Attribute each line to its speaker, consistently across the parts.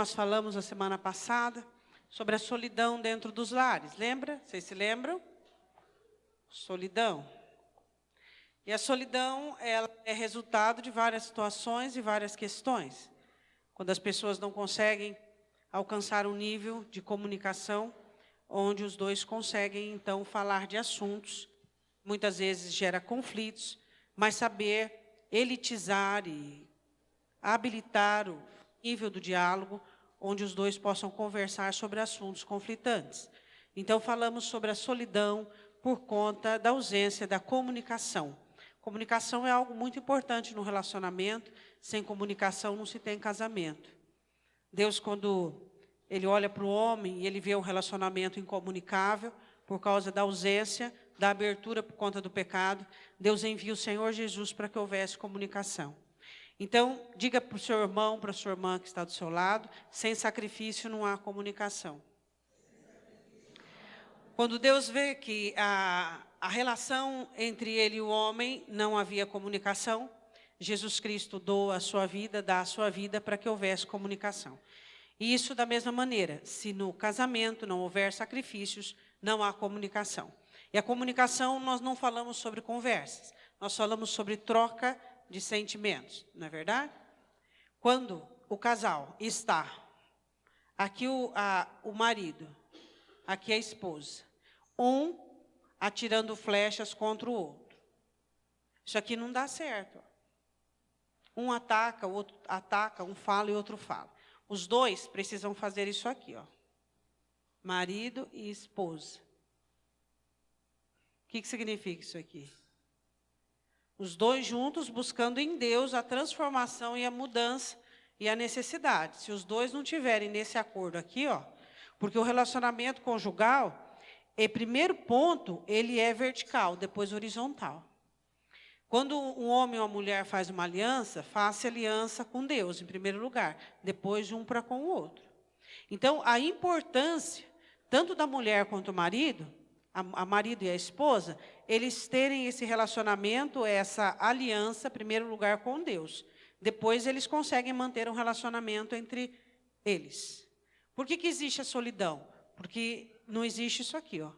Speaker 1: nós falamos a semana passada sobre a solidão dentro dos lares. Lembra? Vocês se lembram? Solidão. E a solidão, ela é resultado de várias situações e várias questões. Quando as pessoas não conseguem alcançar um nível de comunicação onde os dois conseguem, então, falar de assuntos, muitas vezes gera conflitos, mas saber elitizar e habilitar o nível do diálogo, onde os dois possam conversar sobre assuntos conflitantes. Então, falamos sobre a solidão por conta da ausência da comunicação. Comunicação é algo muito importante no relacionamento. Sem comunicação não se tem casamento. Deus, quando Ele olha para o homem e Ele vê um relacionamento incomunicável, por causa da ausência, da abertura por conta do pecado, Deus envia o Senhor Jesus para que houvesse comunicação. Então, diga para o seu irmão, para a sua irmã que está do seu lado, sem sacrifício não há comunicação. Quando Deus vê que a relação entre ele e o homem não havia comunicação, Jesus Cristo doa a sua vida, dá a sua vida para que houvesse comunicação. E isso da mesma maneira, se no casamento não houver sacrifícios, não há comunicação. E a comunicação, nós não falamos sobre conversas, nós falamos sobre troca de sentimentos, não é verdade? Quando o casal está, aqui o marido, aqui a esposa, um atirando flechas contra o outro. Isso aqui não dá certo. Um ataca, o outro ataca, um fala e o outro fala. Os dois precisam fazer isso aqui, ó. Marido e esposa. O que significa isso aqui? Os dois juntos buscando em Deus a transformação e a mudança e a necessidade. Se os dois não tiverem nesse acordo aqui, ó, porque o relacionamento conjugal, primeiro ponto, ele é vertical, depois horizontal. Quando um homem ou uma mulher faz uma aliança, faça aliança com Deus, em primeiro lugar, depois um para com o outro. Então, a importância, tanto da mulher quanto do marido, a marido e a esposa, eles terem esse relacionamento, essa aliança, em primeiro lugar, com Deus. Depois, eles conseguem manter um relacionamento entre eles. Por que existe a solidão? Porque não existe isso aqui, ó.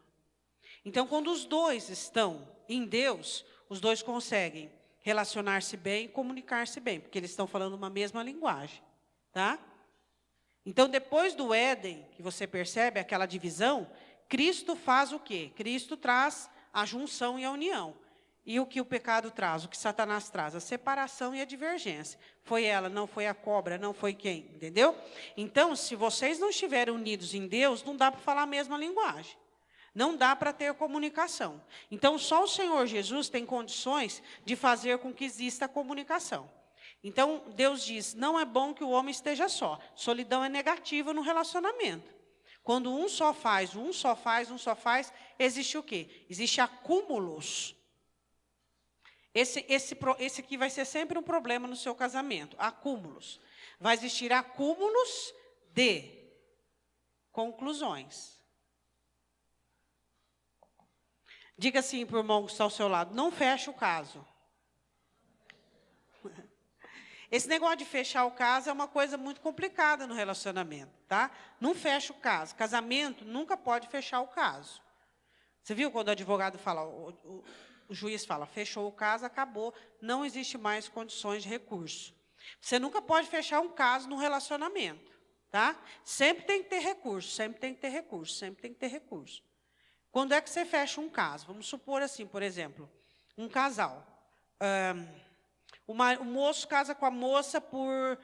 Speaker 1: Então, quando os dois estão em Deus, os dois conseguem relacionar-se bem e comunicar-se bem, porque eles estão falando uma mesma linguagem, tá? Então, depois do Éden, que você percebe aquela divisão, Cristo faz o quê? Cristo traz a junção e a união. E o que o pecado traz? O que Satanás traz? A separação e a divergência. Foi ela, não foi a cobra, não foi quem, entendeu? Então, se vocês não estiverem unidos em Deus, não dá para falar a mesma linguagem. Não dá para ter comunicação. Então, só o Senhor Jesus tem condições de fazer com que exista comunicação. Então, Deus diz, não é bom que o homem esteja só. Solidão é negativa no relacionamento. Quando um só faz, existe o quê? Existe acúmulos. Esse aqui vai ser sempre um problema no seu casamento, acúmulos. Vai existir acúmulos de conclusões. Diga assim para o irmão que está ao seu lado, não fecha o caso. Esse negócio de fechar o caso é uma coisa muito complicada no relacionamento, tá? Não fecha o caso. Casamento nunca pode fechar o caso. Você viu quando o advogado fala, o juiz fala, fechou o caso, acabou, não existe mais condições de recurso. Você nunca pode fechar um caso no relacionamento, tá? Sempre tem que ter recurso, sempre tem que ter recurso, sempre tem que ter recurso. Quando é que você fecha um caso? Vamos supor assim, por exemplo, um casal. O moço casa com a moça por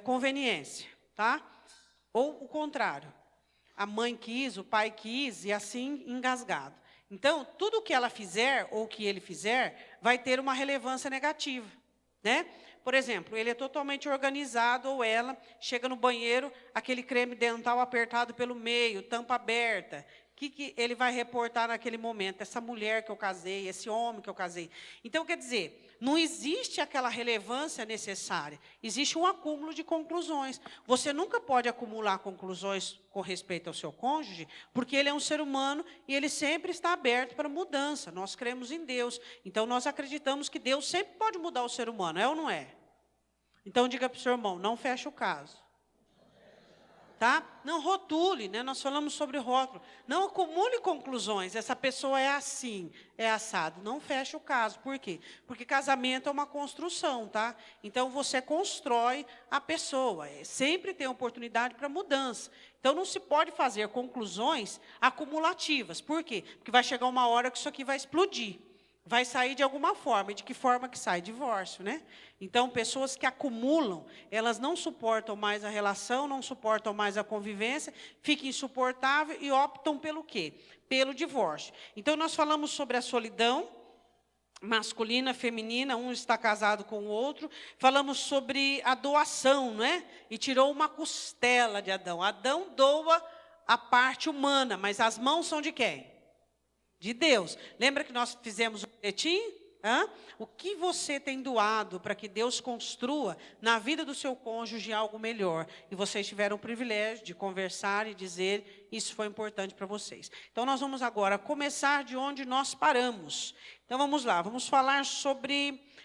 Speaker 1: conveniência, tá? Ou o contrário. A mãe quis, o pai quis, e assim engasgado. Então, tudo que ela fizer, ou que ele fizer, vai ter uma relevância negativa, né? Por exemplo, ele é totalmente organizado, ou ela chega no banheiro, aquele creme dental apertado pelo meio, tampa aberta. O que ele vai reportar naquele momento? Essa mulher que eu casei, esse homem que eu casei. Então, quer dizer, não existe aquela relevância necessária. Existe um acúmulo de conclusões. Você nunca pode acumular conclusões com respeito ao seu cônjuge, porque ele é um ser humano e ele sempre está aberto para mudança. Nós cremos em Deus. Então, nós acreditamos que Deus sempre pode mudar o ser humano, é ou não é? Então, diga para o seu irmão, não fecha o caso. tá? Não rotule, né? Nós falamos sobre rótulo. Não acumule conclusões. Essa pessoa é assim, é assado. Não feche o caso. Por quê? Porque casamento é uma construção, tá? Então, você constrói a pessoa. Sempre tem oportunidade para mudança. Então, não se pode fazer conclusões acumulativas. Por quê? Porque vai chegar uma hora que isso aqui vai explodir. Vai sair de alguma forma. E de que forma que sai? Divórcio, né? Então, pessoas que acumulam, elas não suportam mais a relação, não suportam mais a convivência, ficam insuportáveis e optam pelo quê? Pelo divórcio. Então, nós falamos sobre a solidão masculina, feminina, um está casado com o outro. Falamos sobre a doação, né? E tirou uma costela de Adão. Adão doa a parte humana, mas as mãos são de quem? De Deus. Lembra que nós fizemos um boletim? O que você tem doado para que Deus construa na vida do seu cônjuge algo melhor? E vocês tiveram o privilégio de conversar e dizer, isso foi importante para vocês. Então, nós vamos agora começar de onde nós paramos. Então, vamos lá,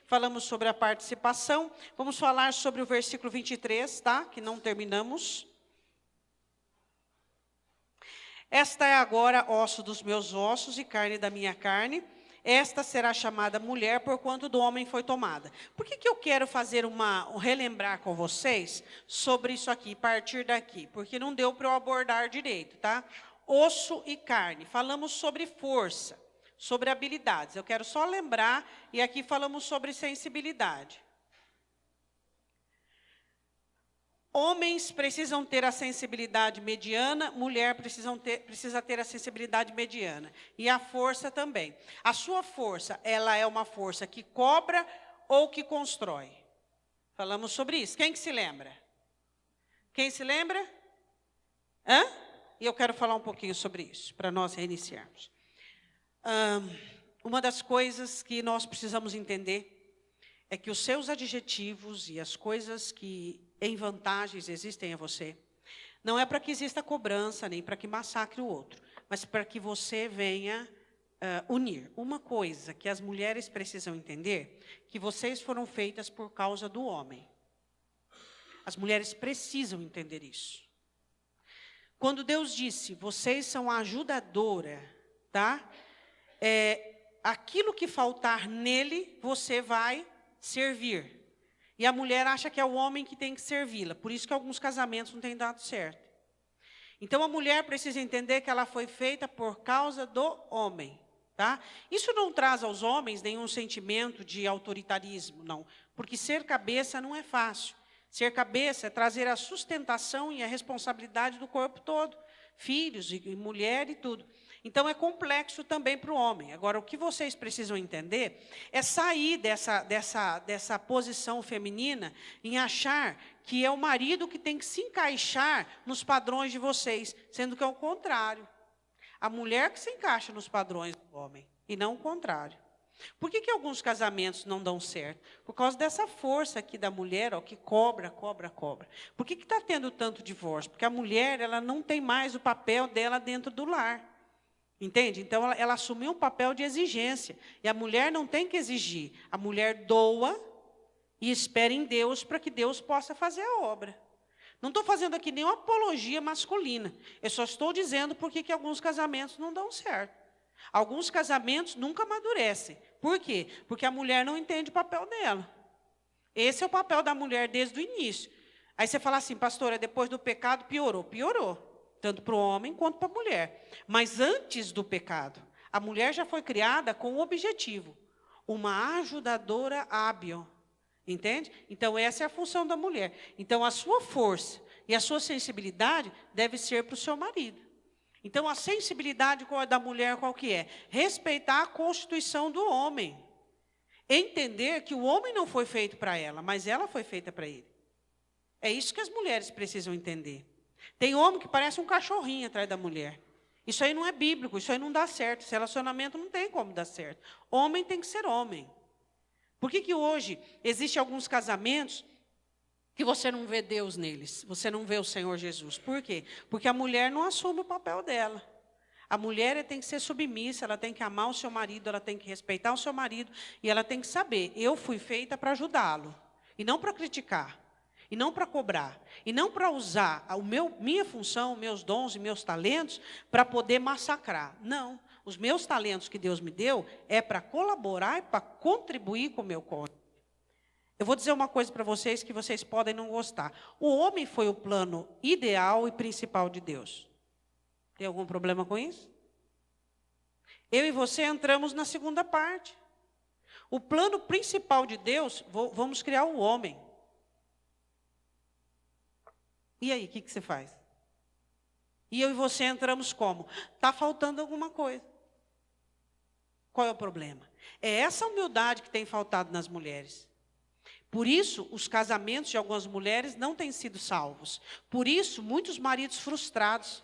Speaker 1: falamos sobre a participação, vamos falar sobre o versículo 23, tá? Que não terminamos. Esta é agora osso dos meus ossos e carne da minha carne. Esta será chamada mulher, porquanto do homem foi tomada. Por que eu quero fazer relembrar com vocês sobre isso aqui, partir daqui? Porque não deu para eu abordar direito, tá? Osso e carne. Falamos sobre força, sobre habilidades. Eu quero só lembrar, e aqui falamos sobre sensibilidade. Homens precisam ter a sensibilidade mediana, mulher precisa ter a sensibilidade mediana. E a força também. A sua força, ela é uma força que cobra ou que constrói? Falamos sobre isso. Quem que se lembra? Quem se lembra? E eu quero falar um pouquinho sobre isso, para nós reiniciarmos. Uma das coisas que nós precisamos entender é que os seus adjetivos e as coisas que em vantagens existem a você, não é para que exista cobrança, nem para que massacre o outro, mas para que você venha unir. Uma coisa que as mulheres precisam entender, que vocês foram feitas por causa do homem. As mulheres precisam entender isso. Quando Deus disse, vocês são a ajudadora, tá? Aquilo que faltar nele, você vai servir. E a mulher acha que é o homem que tem que servi-la. Por isso que alguns casamentos não têm dado certo. Então, a mulher precisa entender que ela foi feita por causa do homem. Tá? Isso não traz aos homens nenhum sentimento de autoritarismo, não. Porque ser cabeça não é fácil. Ser cabeça é trazer a sustentação e a responsabilidade do corpo todo. Filhos e mulher e tudo. Então, é complexo também para o homem. Agora, o que vocês precisam entender é sair dessa posição feminina em achar que é o marido que tem que se encaixar nos padrões de vocês, sendo que é o contrário. A mulher que se encaixa nos padrões do homem, e não o contrário. Por que alguns casamentos não dão certo? Por causa dessa força aqui da mulher, ó, que cobra. Por que está tendo tanto divórcio? Porque a mulher ela não tem mais o papel dela dentro do lar. Entende? Então, ela assumiu um papel de exigência. E a mulher não tem que exigir. A mulher doa e espera em Deus para que Deus possa fazer a obra. Não estou fazendo aqui nenhuma apologia masculina. Eu só estou dizendo por que alguns casamentos não dão certo. Alguns casamentos nunca amadurecem. Por quê? Porque a mulher não entende o papel dela. Esse é o papel da mulher desde o início. Aí você fala assim, pastora, depois do pecado piorou. Piorou. Tanto para o homem quanto para a mulher. Mas antes do pecado, a mulher já foi criada com um objetivo. Uma ajudadora hábil. Entende? Então, essa é a função da mulher. Então, a sua força e a sua sensibilidade deve ser para o seu marido. Então, a sensibilidade da mulher qual que é? Respeitar a constituição do homem. Entender que o homem não foi feito para ela, mas ela foi feita para ele. É isso que as mulheres precisam entender. Tem homem que parece um cachorrinho atrás da mulher. Isso aí não é bíblico, isso aí não dá certo. Esse relacionamento não tem como dar certo. Homem tem que ser homem. Por que hoje existem alguns casamentos que você não vê Deus neles? Você não vê o Senhor Jesus. Por quê? Porque a mulher não assume o papel dela. A mulher tem que ser submissa, ela tem que amar o seu marido, ela tem que respeitar o seu marido, e ela tem que saber, eu fui feita para ajudá-lo, e não para criticar. e não para cobrar, e não para usar minha função, meus dons e meus talentos para poder massacrar. Não, os meus talentos que Deus me deu é para colaborar e para contribuir com o meu cônjuge. Eu vou dizer uma coisa para vocês que vocês podem não gostar. O homem foi o plano ideal e principal de Deus. Tem algum problema com isso? Eu e você entramos na segunda parte. O plano principal de Deus, vamos criar o homem. E aí, o que você faz? E eu e você entramos como? Está faltando alguma coisa. Qual é o problema? É essa humildade que tem faltado nas mulheres. Por isso, os casamentos de algumas mulheres não têm sido salvos. Por isso, muitos maridos frustrados.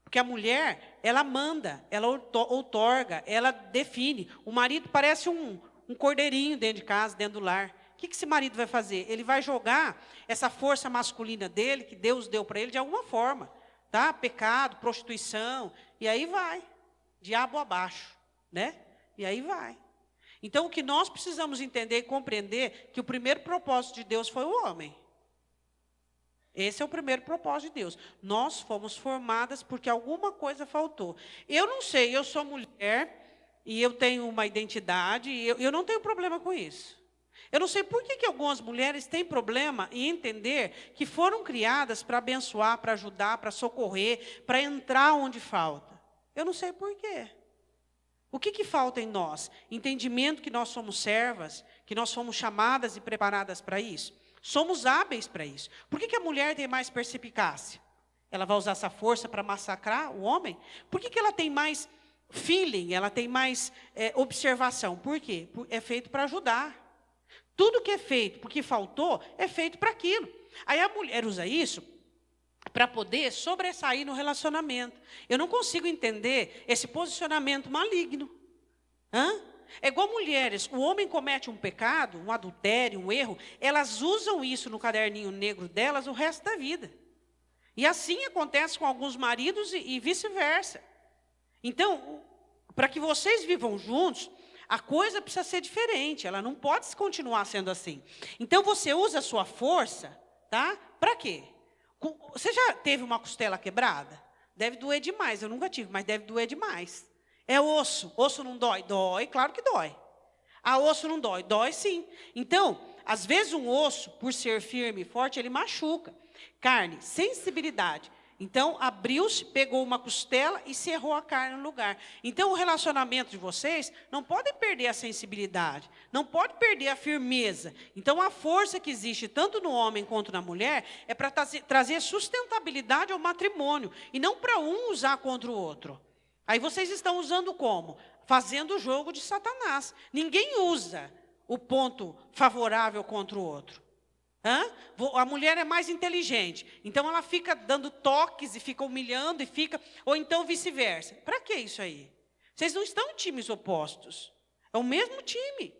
Speaker 1: Porque a mulher, ela manda, ela outorga, ela define. O marido parece um cordeirinho dentro de casa, dentro do lar. O que esse marido vai fazer? Ele vai jogar essa força masculina dele, que Deus deu para ele, de alguma forma. Tá? Pecado, prostituição, e aí vai. Diabo abaixo, né? E aí vai. Então, o que nós precisamos entender e compreender, que o primeiro propósito de Deus foi o homem. Esse é o primeiro propósito de Deus. Nós fomos formadas porque alguma coisa faltou. Eu não sei, eu sou mulher e eu tenho uma identidade e eu não tenho problema com isso. Eu não sei por que algumas mulheres têm problema em entender que foram criadas para abençoar, para ajudar, para socorrer, para entrar onde falta. Eu não sei por quê. O que falta em nós? Entendimento que nós somos servas, que nós somos chamadas e preparadas para isso. Somos hábeis para isso. Por que a mulher tem mais perspicácia? Ela vai usar essa força para massacrar o homem? Por que ela tem mais feeling, ela tem mais observação? Por quê? É feito para ajudar. Tudo que é feito porque faltou, é feito para aquilo. Aí a mulher usa isso para poder sobressair no relacionamento. Eu não consigo entender esse posicionamento maligno. É igual mulheres, o homem comete um pecado, um adultério, um erro, elas usam isso no caderninho negro delas o resto da vida. E assim acontece com alguns maridos e vice-versa. Então, para que vocês vivam juntos, a coisa precisa ser diferente, ela não pode continuar sendo assim. Então, você usa a sua força, tá? Para quê? Você já teve uma costela quebrada? Deve doer demais, eu nunca tive, mas deve doer demais. É osso. Osso não dói? Dói, claro que dói. Ah, osso não dói? Dói sim. Então, às vezes um osso, por ser firme e forte, ele machuca. Carne, sensibilidade. Então, abriu-se, pegou uma costela e cerrou a carne no lugar. Então, o relacionamento de vocês não pode perder a sensibilidade, não pode perder a firmeza. Então, a força que existe tanto no homem quanto na mulher é para trazer sustentabilidade ao matrimônio, e não para um usar contra o outro. Aí vocês estão usando como? Fazendo o jogo de Satanás. Ninguém usa o ponto favorável contra o outro. A mulher é mais inteligente, então ela fica dando toques e fica humilhando e fica, ou então vice-versa. Para que isso aí? Vocês não estão em times opostos, é o mesmo time.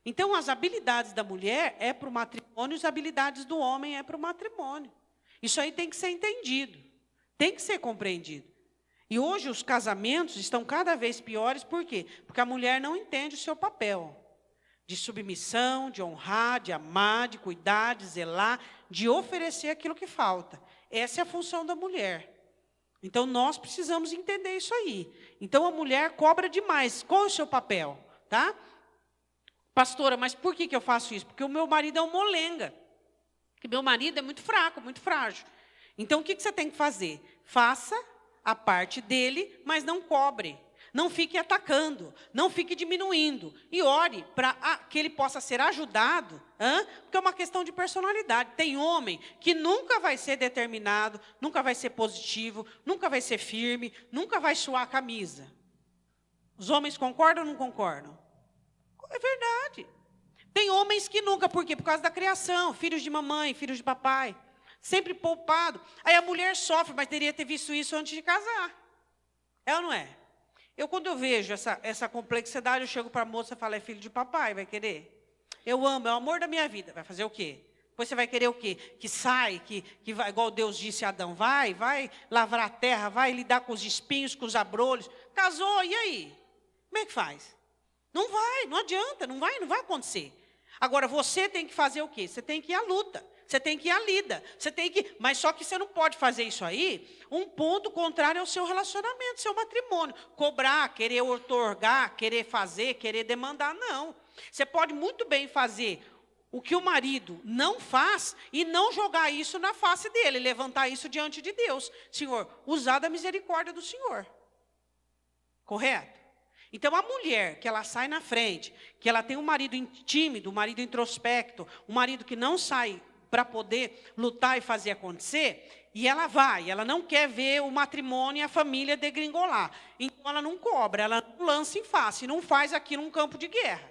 Speaker 1: Então as habilidades da mulher é para o matrimônio, as habilidades do homem é para o matrimônio. Isso aí tem que ser entendido, tem que ser compreendido. E hoje os casamentos estão cada vez piores, por quê? Porque a mulher não entende o seu papel. De submissão, de honrar, de amar, de cuidar, de zelar, de oferecer aquilo que falta. Essa é a função da mulher. Então, nós precisamos entender isso aí. Então, a mulher cobra demais. Qual é o seu papel? Tá? Pastora, mas por que eu faço isso? Porque o meu marido é um molenga. Porque meu marido é muito fraco, muito frágil. Então, o que você tem que fazer? Faça a parte dele, mas não cobre. Não fique atacando, não fique diminuindo. E ore para que ele possa ser ajudado, porque é uma questão de personalidade. Tem homem que nunca vai ser determinado, nunca vai ser positivo, nunca vai ser firme, nunca vai suar a camisa. Os homens concordam ou não concordam? É verdade. Tem homens que nunca, por quê? Por causa da criação, filhos de mamãe, filhos de papai. Sempre poupado. Aí a mulher sofre, mas teria ter visto isso antes de casar. É ou não é? Quando eu vejo essa complexidade, eu chego para a moça e falo, é filho de papai, vai querer? Eu amo, é o amor da minha vida. Vai fazer o quê? Depois você vai querer o quê? Que sai, que vai, igual Deus disse a Adão, vai lavrar a terra, vai lidar com os espinhos, com os abrolhos. Casou, e aí? Como é que faz? Não vai, não adianta, não vai acontecer. Agora, você tem que fazer o quê? Você tem que ir à luta. Você tem que ir à lida. Você tem que, mas só que você não pode fazer isso aí. Um ponto contrário ao seu relacionamento, seu matrimônio. Cobrar, querer outorgar, querer fazer, querer demandar, não. Você pode muito bem fazer o que o marido não faz e não jogar isso na face dele, levantar isso diante de Deus. Senhor, usar da misericórdia do Senhor. Correto? Então, a mulher que ela sai na frente, que ela tem um marido tímido, um marido introspecto, um marido que não sai para poder lutar e fazer acontecer, e ela vai, ela não quer ver o matrimônio e a família degringolar. Então, ela não cobra, ela não lança em face, não faz aquilo um campo de guerra.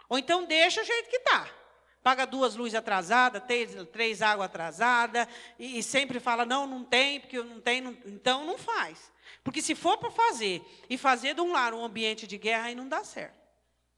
Speaker 1: Ou então, deixa o jeito que está. Paga 2 luzes atrasadas, 3 águas atrasadas, e sempre fala, não tem, porque não tem, não, então não faz. Porque se for para fazer, e fazer de um lar um ambiente de guerra, aí não dá certo.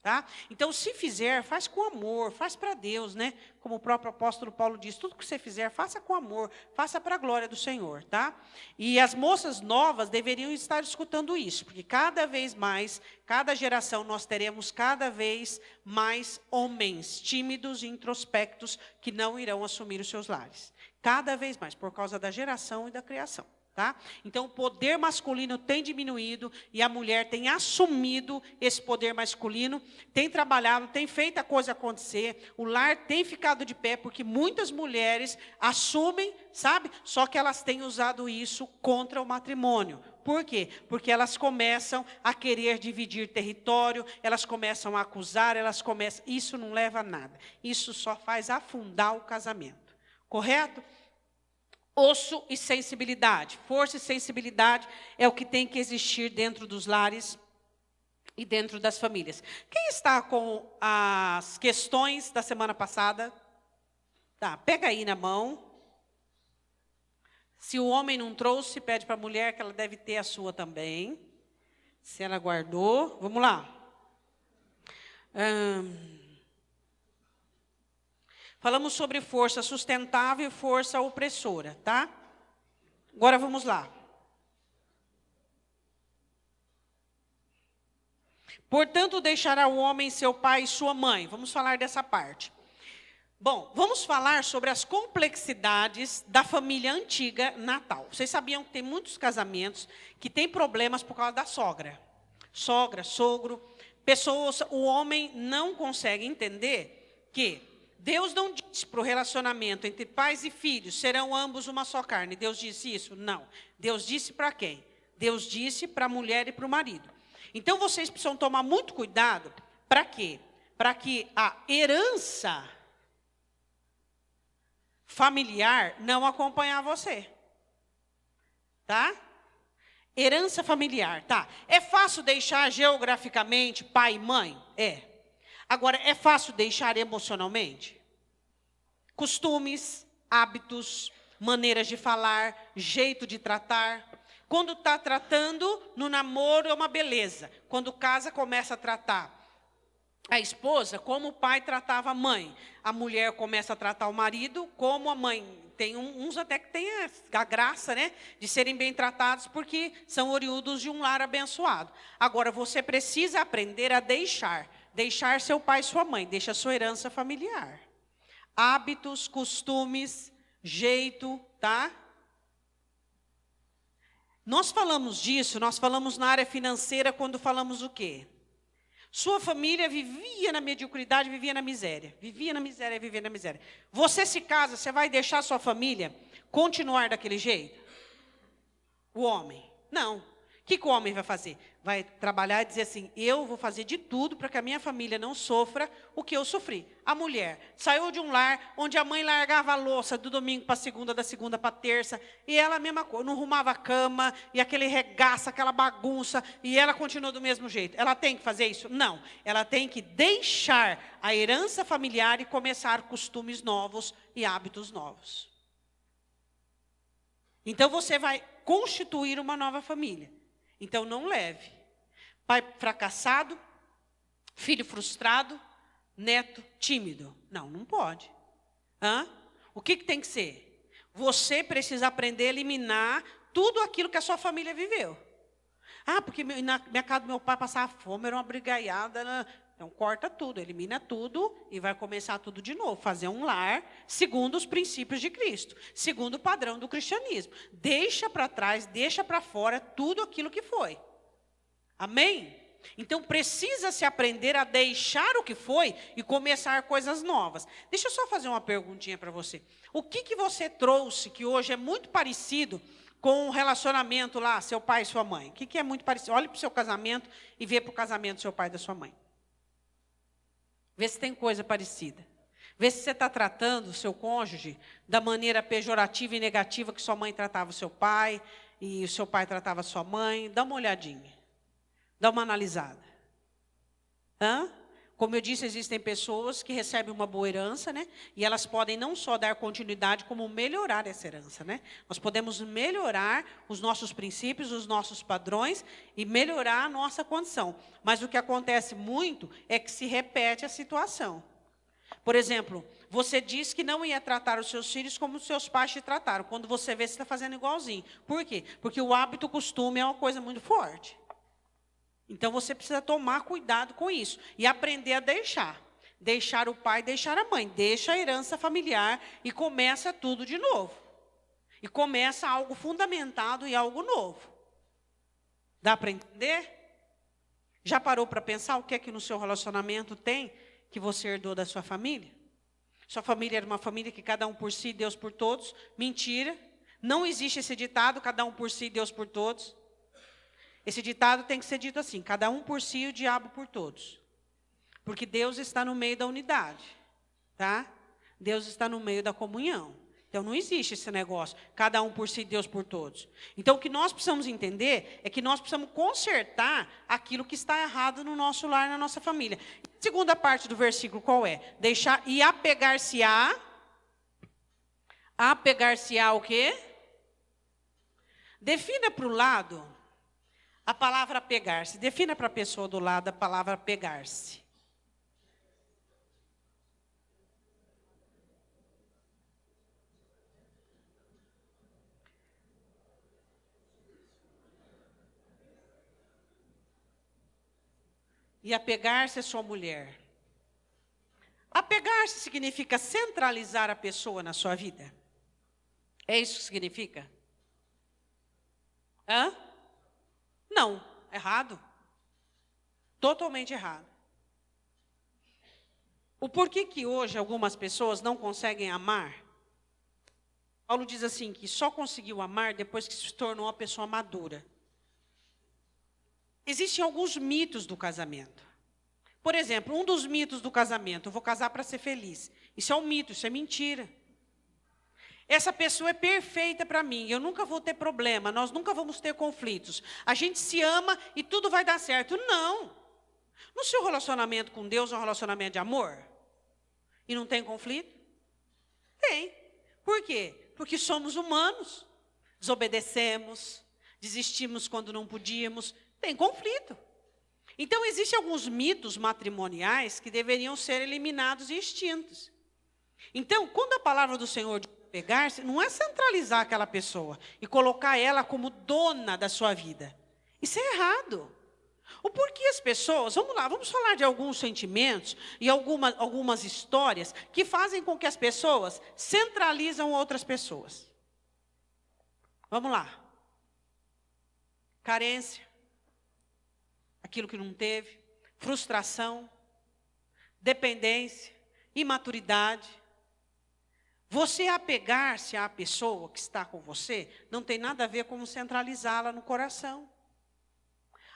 Speaker 1: Tá? Então, se fizer, faz com amor, faz para Deus, né? Como o próprio apóstolo Paulo diz, tudo que você fizer, faça com amor, faça para a glória do Senhor, tá? E as moças novas deveriam estar escutando isso, porque cada vez mais, cada geração, nós teremos cada vez mais homens tímidos e introspectos que não irão assumir os seus lares. Cada vez mais, por causa da geração e da criação. Tá? Então, o poder masculino tem diminuído e a mulher tem assumido esse poder masculino, tem trabalhado, tem feito a coisa acontecer, o lar tem ficado de pé, porque muitas mulheres assumem, sabe? Só que elas têm usado isso contra o matrimônio. Por quê? Porque elas começam a querer dividir território, elas começam a acusar, isso não leva a nada. Isso só faz afundar o casamento. Correto? Osso e sensibilidade, força e sensibilidade é o que tem que existir dentro dos lares e dentro das famílias. Quem está com as questões da semana passada? Tá, pega aí na mão. Se o homem não trouxe, pede para a mulher que ela deve ter a sua também. Se ela guardou, vamos lá. Falamos sobre força sustentável e força opressora, tá? Agora vamos lá. Portanto, deixará o homem seu pai e sua mãe. Vamos falar dessa parte. Bom, vamos falar sobre as complexidades da família antiga natal. Vocês sabiam que tem muitos casamentos que têm problemas por causa da sogra. Sogra, sogro, pessoas, o homem não consegue entender que Deus não disse para o relacionamento entre pais e filhos, serão ambos uma só carne. Deus disse isso? Não. Deus disse para quem? Deus disse para a mulher e para o marido. Então, vocês precisam tomar muito cuidado. Para quê? Para que a herança familiar não acompanhar você. Tá? Herança familiar, tá? É fácil deixar geograficamente pai e mãe? É. Agora, é fácil deixar emocionalmente? Costumes, hábitos, maneiras de falar, jeito de tratar. Quando está tratando, no namoro é uma beleza. Quando casa, começa a tratar a esposa como o pai tratava a mãe. A mulher começa a tratar o marido como a mãe. Tem uns até que têm a graça, né, de serem bem tratados porque são oriundos de um lar abençoado. Agora, você precisa aprender a deixar seu pai e sua mãe, deixa a sua herança familiar. Hábitos, costumes, jeito, tá? Nós falamos disso, nós falamos na área financeira quando falamos o quê? Sua família vivia na mediocridade, vivia na miséria. Vivia na miséria, vivia na miséria. Você se casa, você vai deixar sua família continuar daquele jeito? O homem? Não. O que o homem vai fazer? Vai trabalhar e dizer assim, eu vou fazer de tudo para que a minha família não sofra o que eu sofri. A mulher saiu de um lar onde a mãe largava a louça do domingo para segunda, da segunda para terça, e ela a mesma coisa, não arrumava a cama, e aquele regaço, aquela bagunça, e ela continuou do mesmo jeito. Ela tem que fazer isso? Não. Ela tem que deixar a herança familiar e começar costumes novos e hábitos novos. Então, você vai constituir uma nova família. Então, não leve. Pai fracassado, filho frustrado, neto tímido. Não, não pode. O que tem que ser? Você precisa aprender a eliminar tudo aquilo que a sua família viveu. Porque na minha casa do meu pai passava fome, era uma brigaiada. Então, corta tudo, elimina tudo e vai começar tudo de novo. Fazer um lar segundo os princípios de Cristo, segundo o padrão do cristianismo. Deixa para trás, deixa para fora tudo aquilo que foi. Amém? Então, precisa-se aprender a deixar o que foi e começar coisas novas. Deixa eu só fazer uma perguntinha para você. O que você trouxe que hoje é muito parecido com o relacionamento lá, seu pai e sua mãe? O que é muito parecido? Olhe para o seu casamento e vê para o casamento do seu pai e da sua mãe. Vê se tem coisa parecida. Vê se você está tratando o seu cônjuge da maneira pejorativa e negativa que sua mãe tratava o seu pai e o seu pai tratava a sua mãe. Dá uma olhadinha. Dá uma analisada. Como eu disse, existem pessoas que recebem uma boa herança, né? E elas podem não só dar continuidade, como melhorar essa herança, né? Nós podemos melhorar os nossos princípios, os nossos padrões e melhorar a nossa condição. Mas o que acontece muito é que se repete a situação. Por exemplo, você disse que não ia tratar os seus filhos como os seus pais te trataram. Quando você vê, você está fazendo igualzinho. Por quê? Porque o hábito, o costume é uma coisa muito forte. Então, você precisa tomar cuidado com isso e aprender a deixar. Deixar o pai, deixar a mãe. Deixa a herança familiar e começa tudo de novo. E começa algo fundamentado e algo novo. Dá para entender? Já parou para pensar o que é que no seu relacionamento tem que você herdou da sua família? Sua família era uma família que cada um por si, Deus por todos. Mentira. Não existe esse ditado, cada um por si, Deus por todos. Esse ditado tem que ser dito assim, cada um por si e o diabo por todos. Porque Deus está no meio da unidade, tá? Deus está no meio da comunhão. Então, não existe esse negócio, cada um por si e Deus por todos. Então, o que nós precisamos entender é que nós precisamos consertar aquilo que está errado no nosso lar, na nossa família. A segunda parte do versículo qual é? Deixar e apegar-se-á. Apegar-se-á o quê? Defina para o lado a palavra apegar-se. Defina para a pessoa do lado a palavra apegar-se. E apegar-se à sua mulher. Apegar-se significa centralizar a pessoa na sua vida. É isso que significa? Não, errado. Totalmente errado. O porquê que hoje algumas pessoas não conseguem amar? Paulo diz assim, que só conseguiu amar depois que se tornou uma pessoa madura. Existem alguns mitos do casamento. Por exemplo, um dos mitos do casamento, eu vou casar para ser feliz. Isso é um mito, isso é mentira. Essa pessoa é perfeita para mim, eu nunca vou ter problema, nós nunca vamos ter conflitos. A gente se ama e tudo vai dar certo. Não. No seu relacionamento com Deus é um relacionamento de amor? E não tem conflito? Tem. Por quê? Porque somos humanos. Desobedecemos, desistimos quando não podíamos. Tem conflito. Então, existem alguns mitos matrimoniais que deveriam ser eliminados e extintos. Então, quando a palavra do Senhor pegar-se, não é centralizar aquela pessoa e colocar ela como dona da sua vida. Isso é errado. O porquê as pessoas, vamos lá, vamos falar de alguns sentimentos e algumas histórias que fazem com que as pessoas centralizam outras pessoas. Vamos lá. Carência, aquilo que não teve, frustração, dependência, imaturidade. Você apegar-se à pessoa que está com você não tem nada a ver com centralizá-la no coração.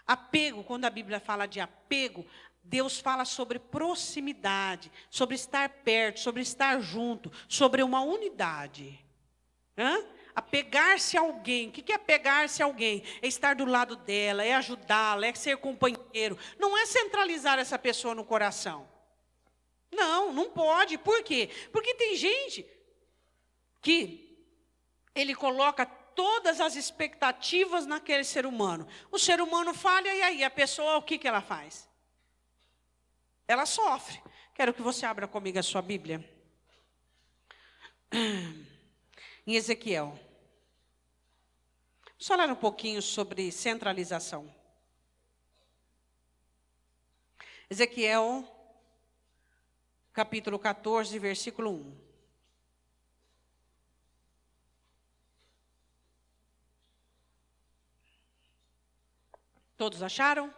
Speaker 1: Apego, quando a Bíblia fala de apego, Deus fala sobre proximidade, sobre estar perto, sobre estar junto, sobre uma unidade. Apegar-se a alguém, o que é apegar-se a alguém? É estar do lado dela, é ajudá-la, é ser companheiro. Não é centralizar essa pessoa no coração. Não, não pode. Por quê? Porque tem gente que ele coloca todas as expectativas naquele ser humano. O ser humano falha e aí a pessoa, o que ela faz? Ela sofre. Quero que você abra comigo a sua Bíblia. Em Ezequiel. Vamos falar um pouquinho sobre centralização. Ezequiel, capítulo 14, versículo 1. Todos acharam?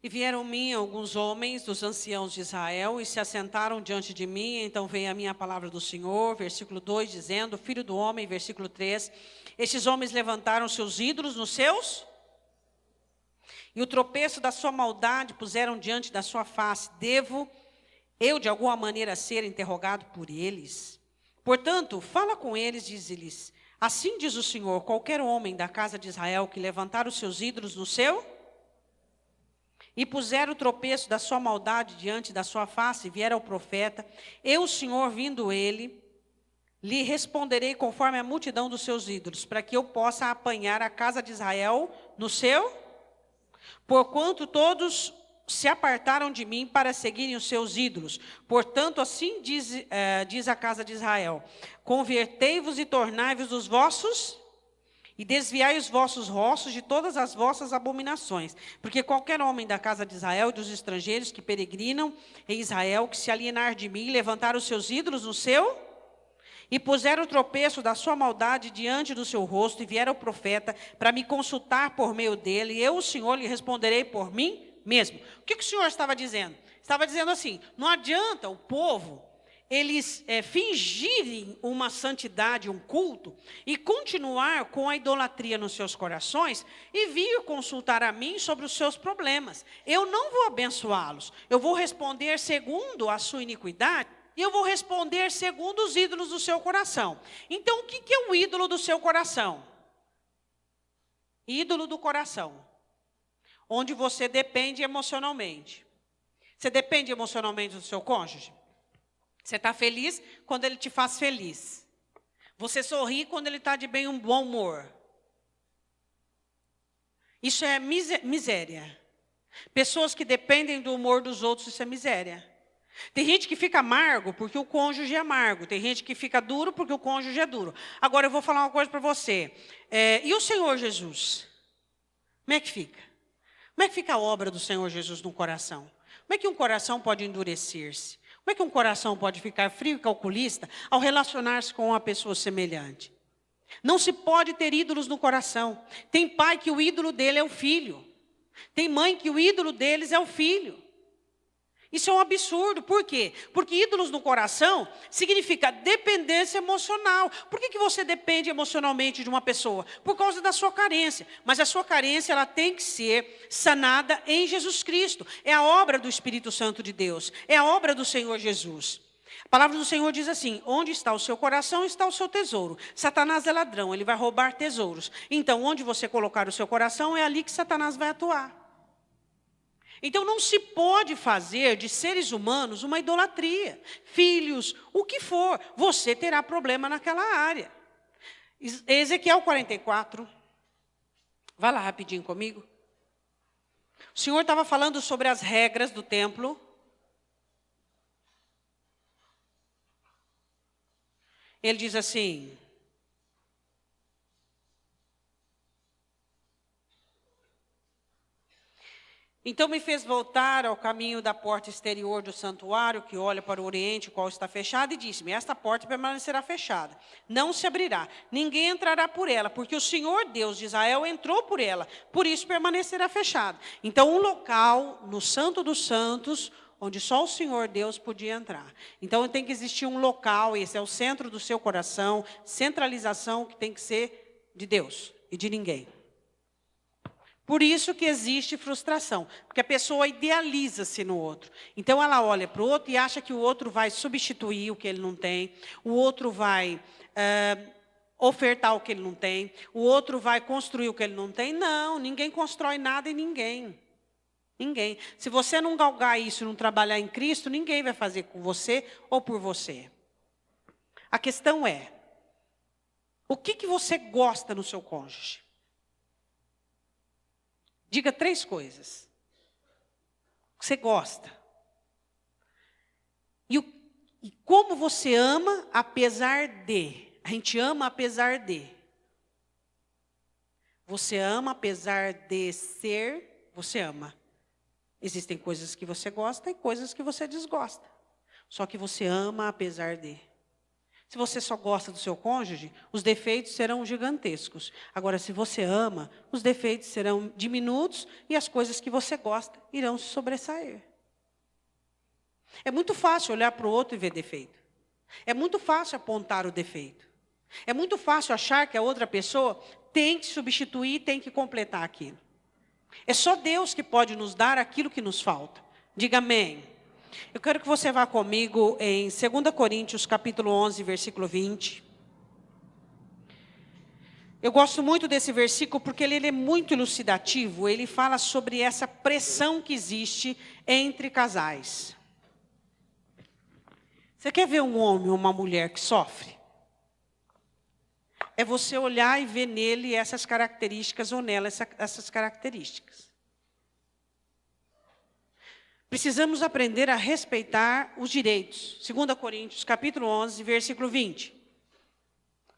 Speaker 1: E vieram a mim alguns homens dos anciãos de Israel e se assentaram diante de mim. Então veio a minha palavra do Senhor, versículo 2, dizendo: Filho do homem, versículo 3, estes homens levantaram seus ídolos nos seus, e o tropeço da sua maldade puseram diante da sua face. Devo eu de alguma maneira ser interrogado por eles? Portanto, fala com eles, diz-lhes: assim diz o Senhor, qualquer homem da casa de Israel que levantar os seus ídolos no seu, e puser o tropeço da sua maldade diante da sua face, e vier ao profeta, eu, o Senhor, vindo ele, lhe responderei conforme a multidão dos seus ídolos, para que eu possa apanhar a casa de Israel no seu, porquanto todos se apartaram de mim para seguirem os seus ídolos. Portanto, assim diz a casa de Israel: convertei-vos e tornai-vos os vossos, e desviai os vossos rostos de todas as vossas abominações. Porque qualquer homem da casa de Israel e dos estrangeiros que peregrinam em Israel, que se alienar de mim, levantar os seus ídolos no seu, e puser o tropeço da sua maldade diante do seu rosto, e vier ao profeta para me consultar por meio dele, eu, o Senhor, lhe responderei por mim mesmo. O que o Senhor estava dizendo? Estava dizendo assim: não adianta o povo eles fingirem uma santidade, um culto, e continuar com a idolatria nos seus corações, e vir consultar a mim sobre os seus problemas. Eu não vou abençoá-los, eu vou responder segundo a sua iniquidade, e eu vou responder segundo os ídolos do seu coração. Então, o que é o ídolo do seu coração? Ídolo do coração, onde você depende emocionalmente. Você depende emocionalmente do seu cônjuge? Você está feliz quando ele te faz feliz. Você sorri quando ele está de bem um bom humor. Isso é miséria. Pessoas que dependem do humor dos outros, isso é miséria. Tem gente que fica amargo porque o cônjuge é amargo. Tem gente que fica duro porque o cônjuge é duro. Agora eu vou falar uma coisa para você. E o Senhor Jesus? Como é que fica? Como é que fica a obra do Senhor Jesus no coração? Como é que um coração pode endurecer-se? Como é que um coração pode ficar frio e calculista ao relacionar-se com uma pessoa semelhante? Não se pode ter ídolos no coração. Tem pai que o ídolo dele é o filho. Tem mãe que o ídolo deles é o filho. Isso é um absurdo. Por quê? Porque ídolos no coração significa dependência emocional. Por que você depende emocionalmente de uma pessoa? Por causa da sua carência. Mas a sua carência ela tem que ser sanada em Jesus Cristo. É a obra do Espírito Santo de Deus. É a obra do Senhor Jesus. A palavra do Senhor diz assim: onde está o seu coração, está o seu tesouro. Satanás é ladrão, ele vai roubar tesouros. Então, onde você colocar o seu coração, é ali que Satanás vai atuar. Então, não se pode fazer de seres humanos uma idolatria. Filhos, o que for, você terá problema naquela área. Ezequiel 44. Vai lá rapidinho comigo. O Senhor estava falando sobre as regras do templo. Ele diz assim: então me fez voltar ao caminho da porta exterior do santuário, que olha para o oriente, o qual está fechado, e disse-me: esta porta permanecerá fechada, não se abrirá, ninguém entrará por ela, porque o Senhor Deus de Israel entrou por ela, por isso permanecerá fechada. Então, um local no Santo dos Santos, onde só o Senhor Deus podia entrar. Então, tem que existir um local, esse é o centro do seu coração, centralização que tem que ser de Deus e de ninguém. Por isso que existe frustração, porque a pessoa idealiza-se no outro. Então, ela olha para o outro e acha que o outro vai substituir o que ele não tem, o outro vai ofertar o que ele não tem, o outro vai construir o que ele não tem. Não, ninguém constrói nada em ninguém. Ninguém. Se você não galgar isso, não trabalhar em Cristo, ninguém vai fazer com você ou por você. A questão é, o que você gosta no seu cônjuge? Diga 3 coisas que você gosta. E como você ama apesar de. A gente ama apesar de. Você ama apesar de ser, você ama. Existem coisas que você gosta e coisas que você desgosta. Só que você ama apesar de. Se você só gosta do seu cônjuge, os defeitos serão gigantescos. Agora, se você ama, os defeitos serão diminutos e as coisas que você gosta irão se sobressair. É muito fácil olhar para o outro e ver defeito. É muito fácil apontar o defeito. É muito fácil achar que a outra pessoa tem que substituir, tem que completar aquilo. É só Deus que pode nos dar aquilo que nos falta. Diga amém. Eu quero que você vá comigo em 2 Coríntios, capítulo 11, versículo 20. Eu gosto muito desse versículo porque ele é muito elucidativo. Ele fala sobre essa pressão que existe entre casais. Você quer ver um homem ou uma mulher que sofre? É você olhar e ver nele essas características ou nela essas características. Precisamos aprender a respeitar os direitos. 2 Coríntios, capítulo 11, versículo 20.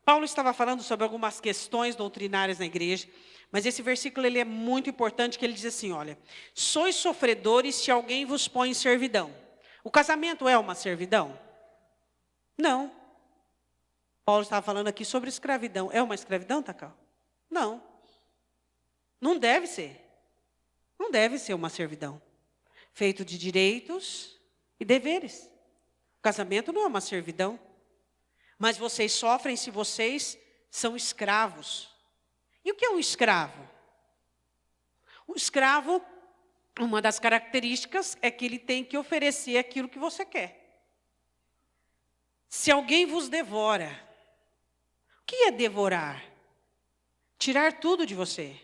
Speaker 1: Paulo estava falando sobre algumas questões doutrinárias na igreja, mas esse versículo ele é muito importante, que ele diz assim, olha, sois sofredores se alguém vos põe em servidão. O casamento é uma servidão? Não. Paulo estava falando aqui sobre escravidão. É uma escravidão, Tacau? Não. Não deve ser. Não deve ser uma servidão. Feito de direitos e deveres. O casamento não é uma servidão. Mas vocês sofrem se vocês são escravos. E o que é um escravo? O escravo, uma das características é que ele tem que oferecer aquilo que você quer. Se alguém vos devora, o que é devorar? Tirar tudo de você.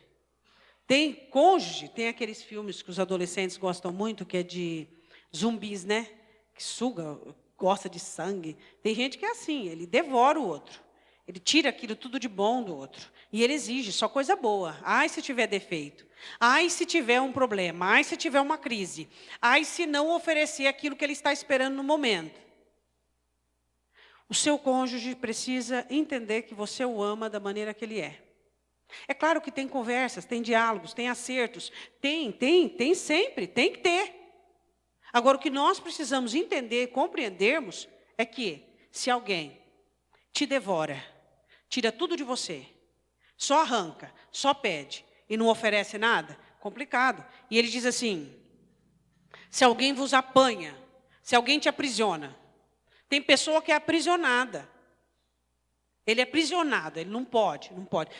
Speaker 1: Tem cônjuge, tem aqueles filmes que os adolescentes gostam muito, que é de zumbis, né? Que suga, gosta de sangue. Tem gente que é assim, ele devora o outro. Ele tira aquilo tudo de bom do outro. E ele exige só coisa boa. Ai, se tiver defeito. Ai, se tiver um problema. Ai, se tiver uma crise. Ai, se não oferecer aquilo que ele está esperando no momento. O seu cônjuge precisa entender que você o ama da maneira que ele é. É claro que tem conversas, tem diálogos, tem acertos. Tem sempre, tem que ter. Agora, o que nós precisamos entender, compreendermos, é que se alguém te devora, tira tudo de você, só arranca, só pede e não oferece nada, complicado. E ele diz assim, se alguém vos apanha, se alguém te aprisiona, tem pessoa que é aprisionada. Ele é aprisionado, ele não pode.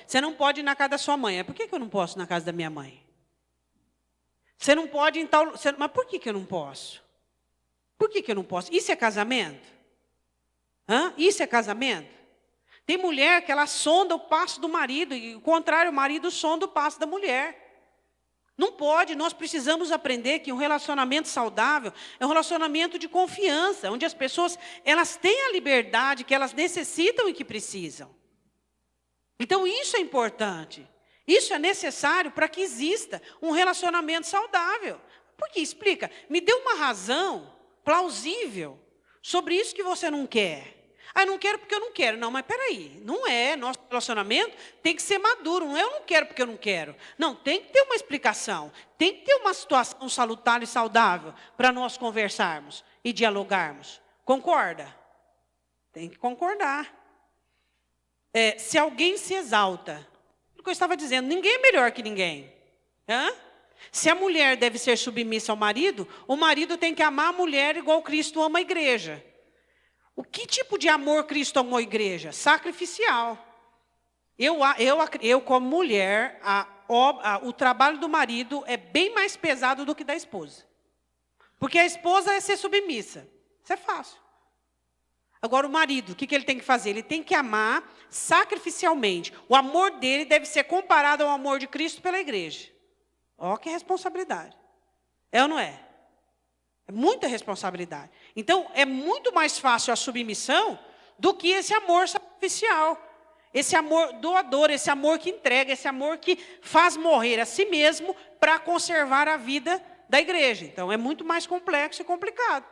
Speaker 1: Você não pode ir na casa da sua mãe. Por que eu não posso ir na casa da minha mãe? Você não pode em tal... Mas por que eu não posso? Por que eu não posso? Isso é casamento? Isso é casamento? Tem mulher que ela sonda o passo do marido, e o contrário, o marido sonda o passo da mulher. Não pode, nós precisamos aprender que um relacionamento saudável é um relacionamento de confiança, onde as pessoas elas têm a liberdade que elas necessitam e que precisam. Então isso é importante. Isso é necessário para que exista um relacionamento saudável. Por que? Explica. Me dê uma razão plausível sobre isso que você não quer. Ah, eu não quero porque eu não quero. Não, mas peraí, não é. Nosso relacionamento tem que ser maduro. Não é eu não quero porque eu não quero. Não, tem que ter uma explicação. Tem que ter uma situação salutar e saudável para nós conversarmos e dialogarmos. Concorda? Tem que concordar. Se alguém se exalta, o que eu estava dizendo, ninguém é melhor que ninguém. Se a mulher deve ser submissa ao marido, o marido tem que amar a mulher igual Cristo ama a igreja. O que tipo de amor Cristo amou a igreja? Sacrificial. Eu como mulher, o trabalho do marido é bem mais pesado do que da esposa. Porque a esposa é ser submissa. Isso é fácil. Agora o marido, o que ele tem que fazer? Ele tem que amar sacrificialmente. O amor dele deve ser comparado ao amor de Cristo pela igreja. Ó, que responsabilidade. É ou não é? É muita responsabilidade. Então, é muito mais fácil a submissão do que esse amor sacrificial. Esse amor doador, esse amor que entrega, esse amor que faz morrer a si mesmo para conservar a vida da igreja. Então, é muito mais complexo e complicado.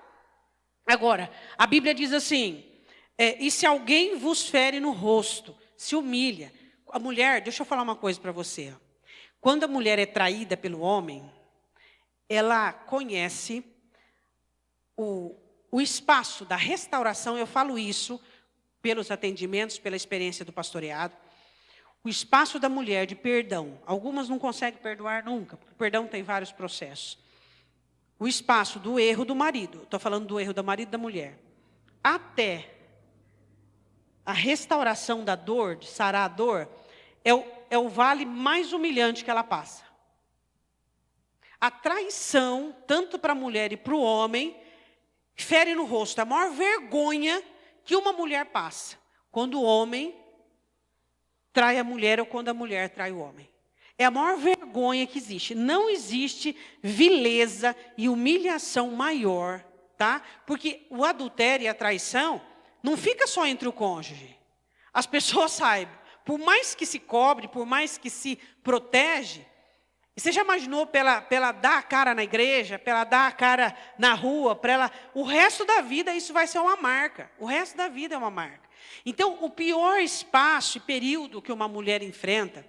Speaker 1: Agora, a Bíblia diz assim, e se alguém vos fere no rosto, se humilha, A mulher, deixa eu falar uma coisa para você. Quando a mulher é traída pelo homem, ela conhece o espaço da restauração. Eu falo isso pelos atendimentos, pela experiência do pastoreado. O espaço da mulher de perdão. Algumas não conseguem perdoar nunca, porque o perdão tem vários processos. O espaço do erro do marido. Estou falando do erro do marido e da mulher. Até a restauração da dor, de sarar a dor, é o vale mais humilhante que ela passa. A traição, tanto para a mulher e para o homem, fere no rosto. A maior vergonha que uma mulher passa. Quando o homem trai a mulher ou quando a mulher trai o homem. É a maior vergonha que existe. Não existe vileza e humilhação maior, tá? Porque o adultério e a traição não fica só entre o cônjuge. As pessoas saibam. Por mais que se cobre, por mais que se protege, você já imaginou para ela dar a cara na igreja, para ela dar a cara na rua, para ela... O resto da vida isso vai ser uma marca. O resto da vida é uma marca. Então, o pior espaço e período que uma mulher enfrenta,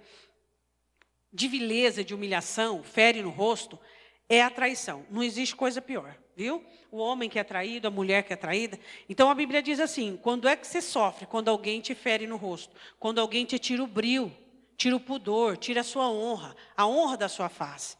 Speaker 1: de vileza, de humilhação, fere no rosto, é a traição. Não existe coisa pior, viu? O homem que é traído, a mulher que é traída. Então, a Bíblia diz assim, quando é que você sofre? Quando alguém te fere no rosto. Quando alguém te tira o brio, tira o pudor, tira a sua honra, a honra da sua face.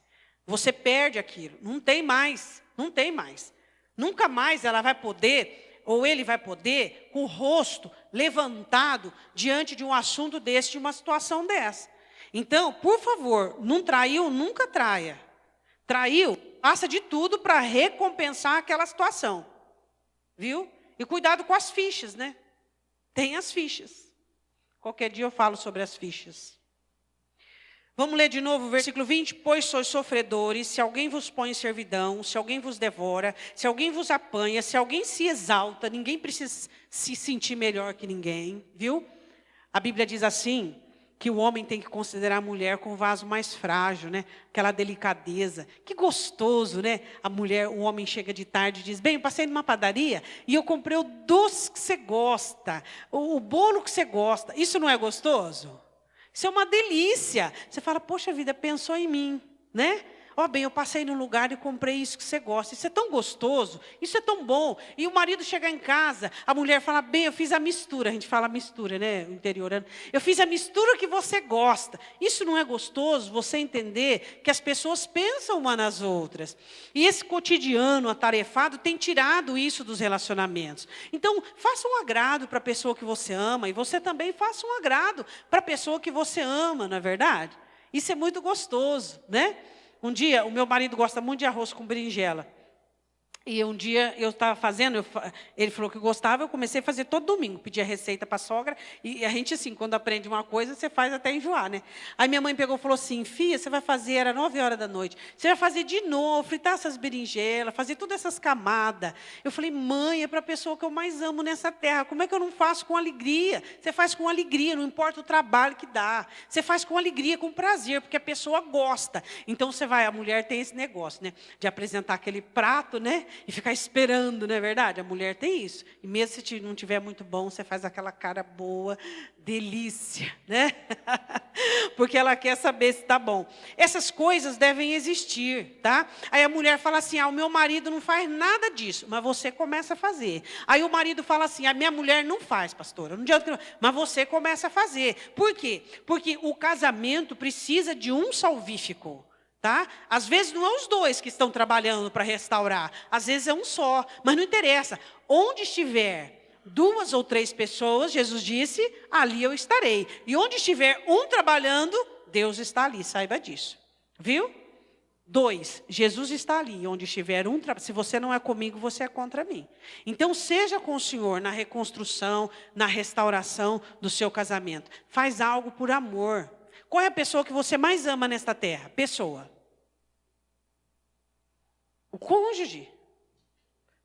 Speaker 1: Você perde aquilo. Não tem mais, não tem mais. Nunca mais ela vai poder, ou ele vai poder, com o rosto levantado diante de um assunto desse, de uma situação dessa. Então, por favor, não traiu, nunca traia. Traiu, faça de tudo para recompensar aquela situação. Viu? E cuidado com as fichas, né? Tem as fichas. Qualquer dia eu falo sobre as fichas. Vamos ler de novo o versículo 20. Pois sois sofredores, se alguém vos põe em servidão, se alguém vos devora, se alguém vos apanha, se alguém se exalta, ninguém precisa se sentir melhor que ninguém. Viu? A Bíblia diz assim, que o homem tem que considerar a mulher com o vaso mais frágil, né? Aquela delicadeza. Que gostoso, né? A mulher, o homem chega de tarde e diz, bem, eu passei numa padaria e eu comprei o doce que você gosta, o bolo que você gosta. Isso não é gostoso? Isso é uma delícia. Você fala, poxa vida, pensou em mim, né? Ó, bem, eu passei num lugar e comprei isso que você gosta. Isso é tão gostoso, isso é tão bom. E o marido chegar em casa, a mulher fala, bem, eu fiz a mistura. A gente fala mistura, né? O interiorano. Eu fiz a mistura que você gosta. Isso não é gostoso, você entender que as pessoas pensam uma nas outras. E esse cotidiano atarefado tem tirado isso dos relacionamentos. Então, faça um agrado para a pessoa que você ama. E você também faça um agrado para a pessoa que você ama, não é verdade? Isso é muito gostoso, né? Um dia, o meu marido gosta muito de arroz com berinjela. E um dia eu estava fazendo, ele falou que gostava, eu comecei a fazer todo domingo. Pedi a receita para a sogra. E a gente, assim, quando aprende uma coisa, você faz até enjoar, né? Aí minha mãe pegou e falou assim, filha, você vai fazer, era 9h da noite. Você vai fazer de novo, fritar essas berinjelas, fazer todas essas camadas. Eu falei, mãe, é para a pessoa que eu mais amo nessa terra. Como é que eu não faço com alegria? Você faz com alegria, não importa o trabalho que dá. Você faz com alegria, com prazer, porque a pessoa gosta. Então, você vai, a mulher tem esse negócio, né? De apresentar aquele prato, né? E ficar esperando, não é verdade? A mulher tem isso. E mesmo se não tiver muito bom, você faz aquela cara boa, delícia, né? Porque ela quer saber se está bom. Essas coisas devem existir, tá? Aí a mulher fala assim, o meu marido não faz nada disso, mas você começa a fazer. Aí o marido fala assim, a minha mulher não faz, pastora, não adianta, mas você começa a fazer. Por quê? Porque o casamento precisa de um salvífico. Tá? Às vezes não é os dois que estão trabalhando para restaurar, às vezes é um só, mas não interessa. Onde estiver 2 ou 3 pessoas, Jesus disse, ali eu estarei. E onde estiver um trabalhando, Deus está ali, saiba disso. Viu? 2, Jesus está ali. Onde estiver um trabalhando, se você não é comigo, você é contra mim. Então, seja com o Senhor na reconstrução, na restauração do seu casamento. Faz algo por amor. Qual é a pessoa que você mais ama nesta terra? Pessoa. O cônjuge.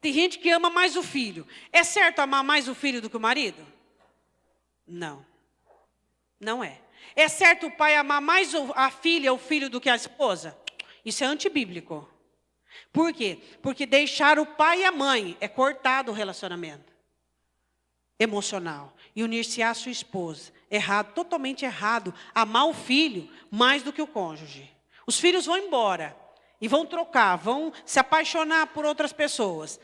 Speaker 1: Tem gente que ama mais o filho. É certo amar mais o filho do que o marido? Não. Não é. É certo o pai amar mais a filha ou o filho do que a esposa? Isso é antibíblico. Por quê? Porque deixar o pai e a mãe é cortado o relacionamento emocional. e unir-se à sua esposa. Errado, totalmente errado, amar o filho mais do que o cônjuge. Os filhos vão embora e vão trocar, vão se apaixonar por outras pessoas.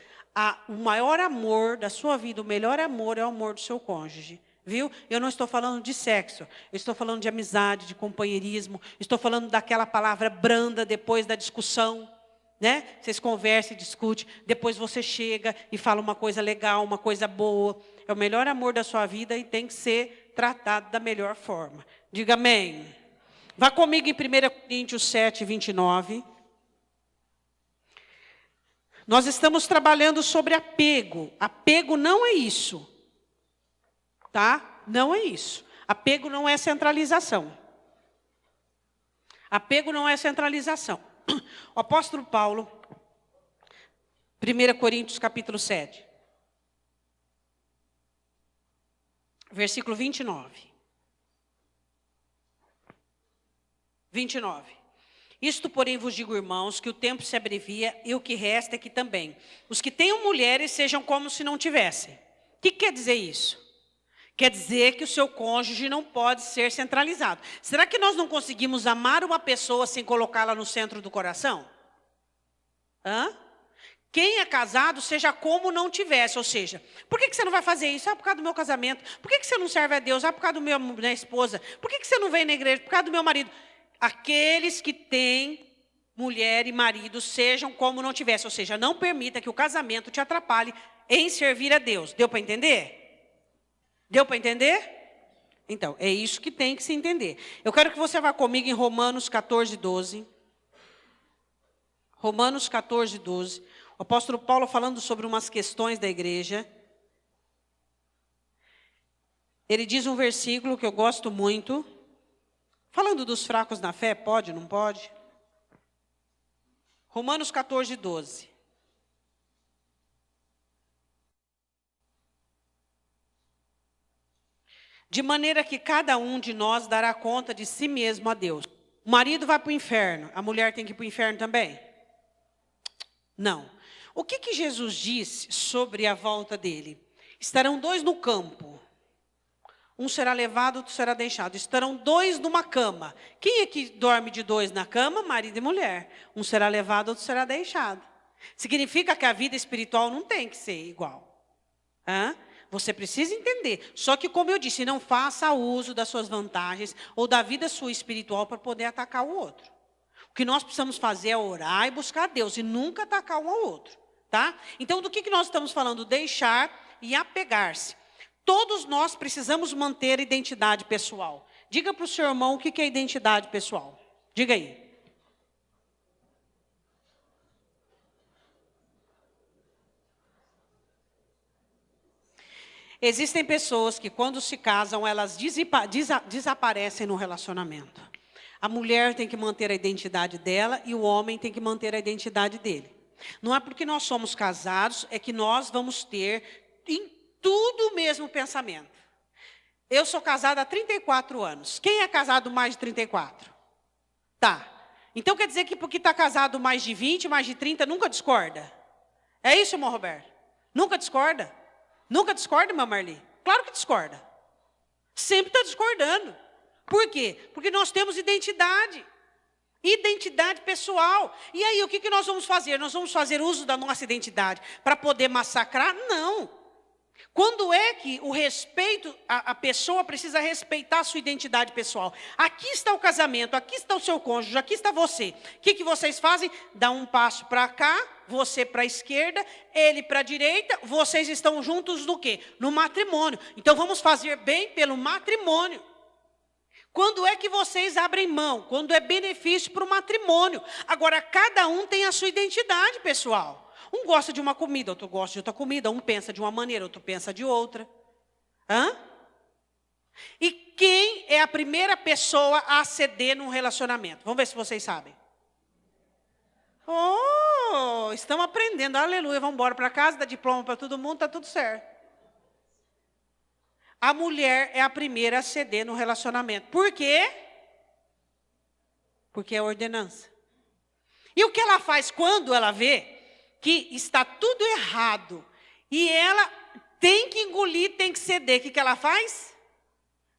Speaker 1: O maior amor da sua vida, o melhor amor é o amor do seu cônjuge. Viu? Eu não estou falando de sexo, eu estou falando de amizade, de companheirismo, estou falando daquela palavra branda depois da discussão, né? Vocês conversam e discutem, depois você chega e fala uma coisa legal, uma coisa boa. É o melhor amor da sua vida e tem que ser tratado da melhor forma. Diga amém. Vá comigo em 1 Coríntios 7, 29. Nós estamos trabalhando sobre apego. Apego não é isso. Tá? Não é isso. Apego não é centralização. Apego não é centralização. O apóstolo Paulo, 1 Coríntios capítulo 7, versículo 29. 29. Isto, porém, vos digo, irmãos, que o tempo se abrevia e o que resta é que também os que tenham mulheres sejam como se não tivessem. O que quer dizer isso? Quer dizer que o seu cônjuge não pode ser centralizado. Será que nós não conseguimos amar uma pessoa sem colocá-la no centro do coração? Hã? Quem é casado, seja como não tivesse. Ou seja, por que você não vai fazer isso? Por causa do meu casamento. Por que você não serve a Deus? Por causa da minha esposa. Por que você não vem na igreja? Por causa do meu marido. Aqueles que têm mulher e marido, sejam como não tivesse. Ou seja, não permita que o casamento te atrapalhe em servir a Deus. Deu para entender? Deu para entender? Então, é isso que tem que se entender. Eu quero que você vá comigo em Romanos 14, 12. Romanos 14, 12. O apóstolo Paulo falando sobre umas questões da igreja. Ele diz um versículo que eu gosto muito. Falando dos fracos na fé, pode, não pode? Romanos 14, 12. De maneira que cada um de nós dará conta de si mesmo a Deus. O marido vai para o inferno, a mulher tem que ir para o inferno também? Não. O que Jesus disse sobre a volta dele? Estarão dois no campo. Um será levado, outro será deixado. Estarão dois numa cama. Quem é que dorme de dois na cama? Marido e mulher. Um será levado, outro será deixado. Significa que a vida espiritual não tem que ser igual. Hã? Você precisa entender. Só que, como eu disse, não faça uso das suas vantagens ou da vida sua espiritual para poder atacar o outro. O que nós precisamos fazer é orar e buscar Deus e nunca atacar um ao outro. Tá? Então, do que nós estamos falando? Deixar e apegar-se. Todos nós precisamos manter a identidade pessoal. Diga para o seu irmão o que é identidade pessoal. Diga aí. Existem pessoas que, quando se casam, elas desaparecem no relacionamento. A mulher tem que manter a identidade dela e o homem tem que manter a identidade dele. Não é porque nós somos casados, é que nós vamos ter em tudo o mesmo pensamento. Eu sou casada há 34 anos. Quem é casado mais de 34? Tá. Então quer dizer que porque está casado mais de 20, mais de 30, nunca discorda? É isso, irmão Roberto? Nunca discorda? Nunca discorda, meu Marli? Claro que discorda. Sempre está discordando. Por quê? Porque nós temos identidade. Identidade pessoal. E aí, o que nós vamos fazer? Nós vamos fazer uso da nossa identidade para poder massacrar? Não. Quando é que o respeito, a pessoa precisa respeitar a sua identidade pessoal? Aqui está o casamento, aqui está o seu cônjuge, aqui está você. O que vocês fazem? Dá um passo para cá, você para a esquerda, ele para a direita, vocês estão juntos no quê? No matrimônio. Então vamos fazer bem pelo matrimônio. Quando é que vocês abrem mão? Quando é benefício para o matrimônio. Agora, cada um tem a sua identidade pessoal. Um gosta de uma comida, outro gosta de outra comida. Um pensa de uma maneira, outro pensa de outra. Hã? E quem é a primeira pessoa a ceder num relacionamento? Vamos ver se vocês sabem. Oh, estamos aprendendo. Aleluia, vamos embora para casa, dá diploma para todo mundo, está tudo certo. A mulher é a primeira a ceder no relacionamento. Por quê? Porque é ordenança. E o que ela faz quando ela vê que está tudo errado e ela tem que engolir, tem que ceder. O que ela faz?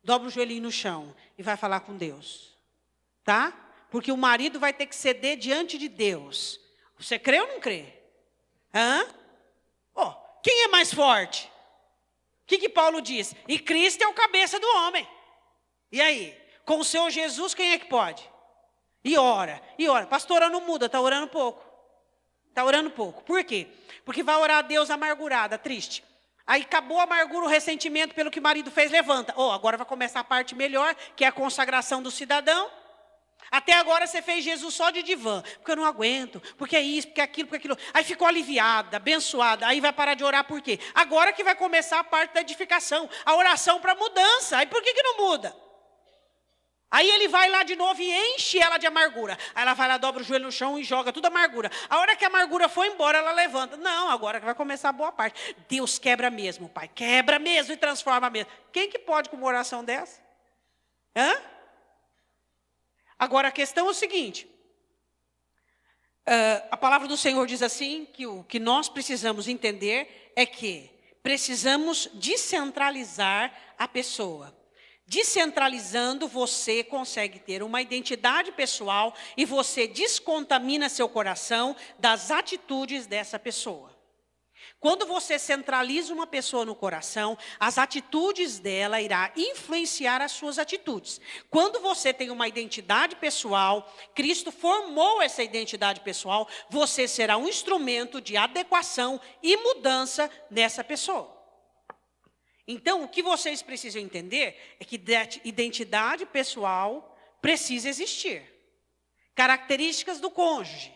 Speaker 1: Dobra o joelhinho no chão e vai falar com Deus. Tá? Porque o marido vai ter que ceder diante de Deus. Você crê ou não crê? Quem é mais forte? O que Paulo diz? E Cristo é o cabeça do homem. E aí? Com o seu Jesus, quem é que pode? E ora. Pastora, não muda, está orando pouco. Está orando pouco. Por quê? Porque vai orar a Deus amargurada, triste. Aí acabou a amargura, o ressentimento pelo que o marido fez, levanta. Agora vai começar a parte melhor, que é a consagração do cidadão. Até agora você fez Jesus só de divã, porque eu não aguento, porque é isso, porque é aquilo, porque aquilo. Aí ficou aliviada, abençoada, aí vai parar de orar por quê? Agora que vai começar a parte da edificação, a oração para mudança. Aí por que não muda? Aí ele vai lá de novo e enche ela de amargura. Aí ela vai lá, dobra o joelho no chão e joga tudo amargura. A hora que a amargura foi embora, ela levanta. Não, agora que vai começar a boa parte. Deus quebra mesmo, Pai, quebra mesmo e transforma mesmo. Quem que pode com uma oração dessa? Agora, a questão é o seguinte. A palavra do Senhor diz assim, que o que nós precisamos entender é que precisamos descentralizar a pessoa. Descentralizando, você consegue ter uma identidade pessoal e você descontamina seu coração das atitudes dessa pessoa. Quando você centraliza uma pessoa no coração, as atitudes dela irá influenciar as suas atitudes. Quando você tem uma identidade pessoal, Cristo formou essa identidade pessoal, você será um instrumento de adequação e mudança nessa pessoa. Então, o que vocês precisam entender é que identidade pessoal precisa existir. Características do cônjuge.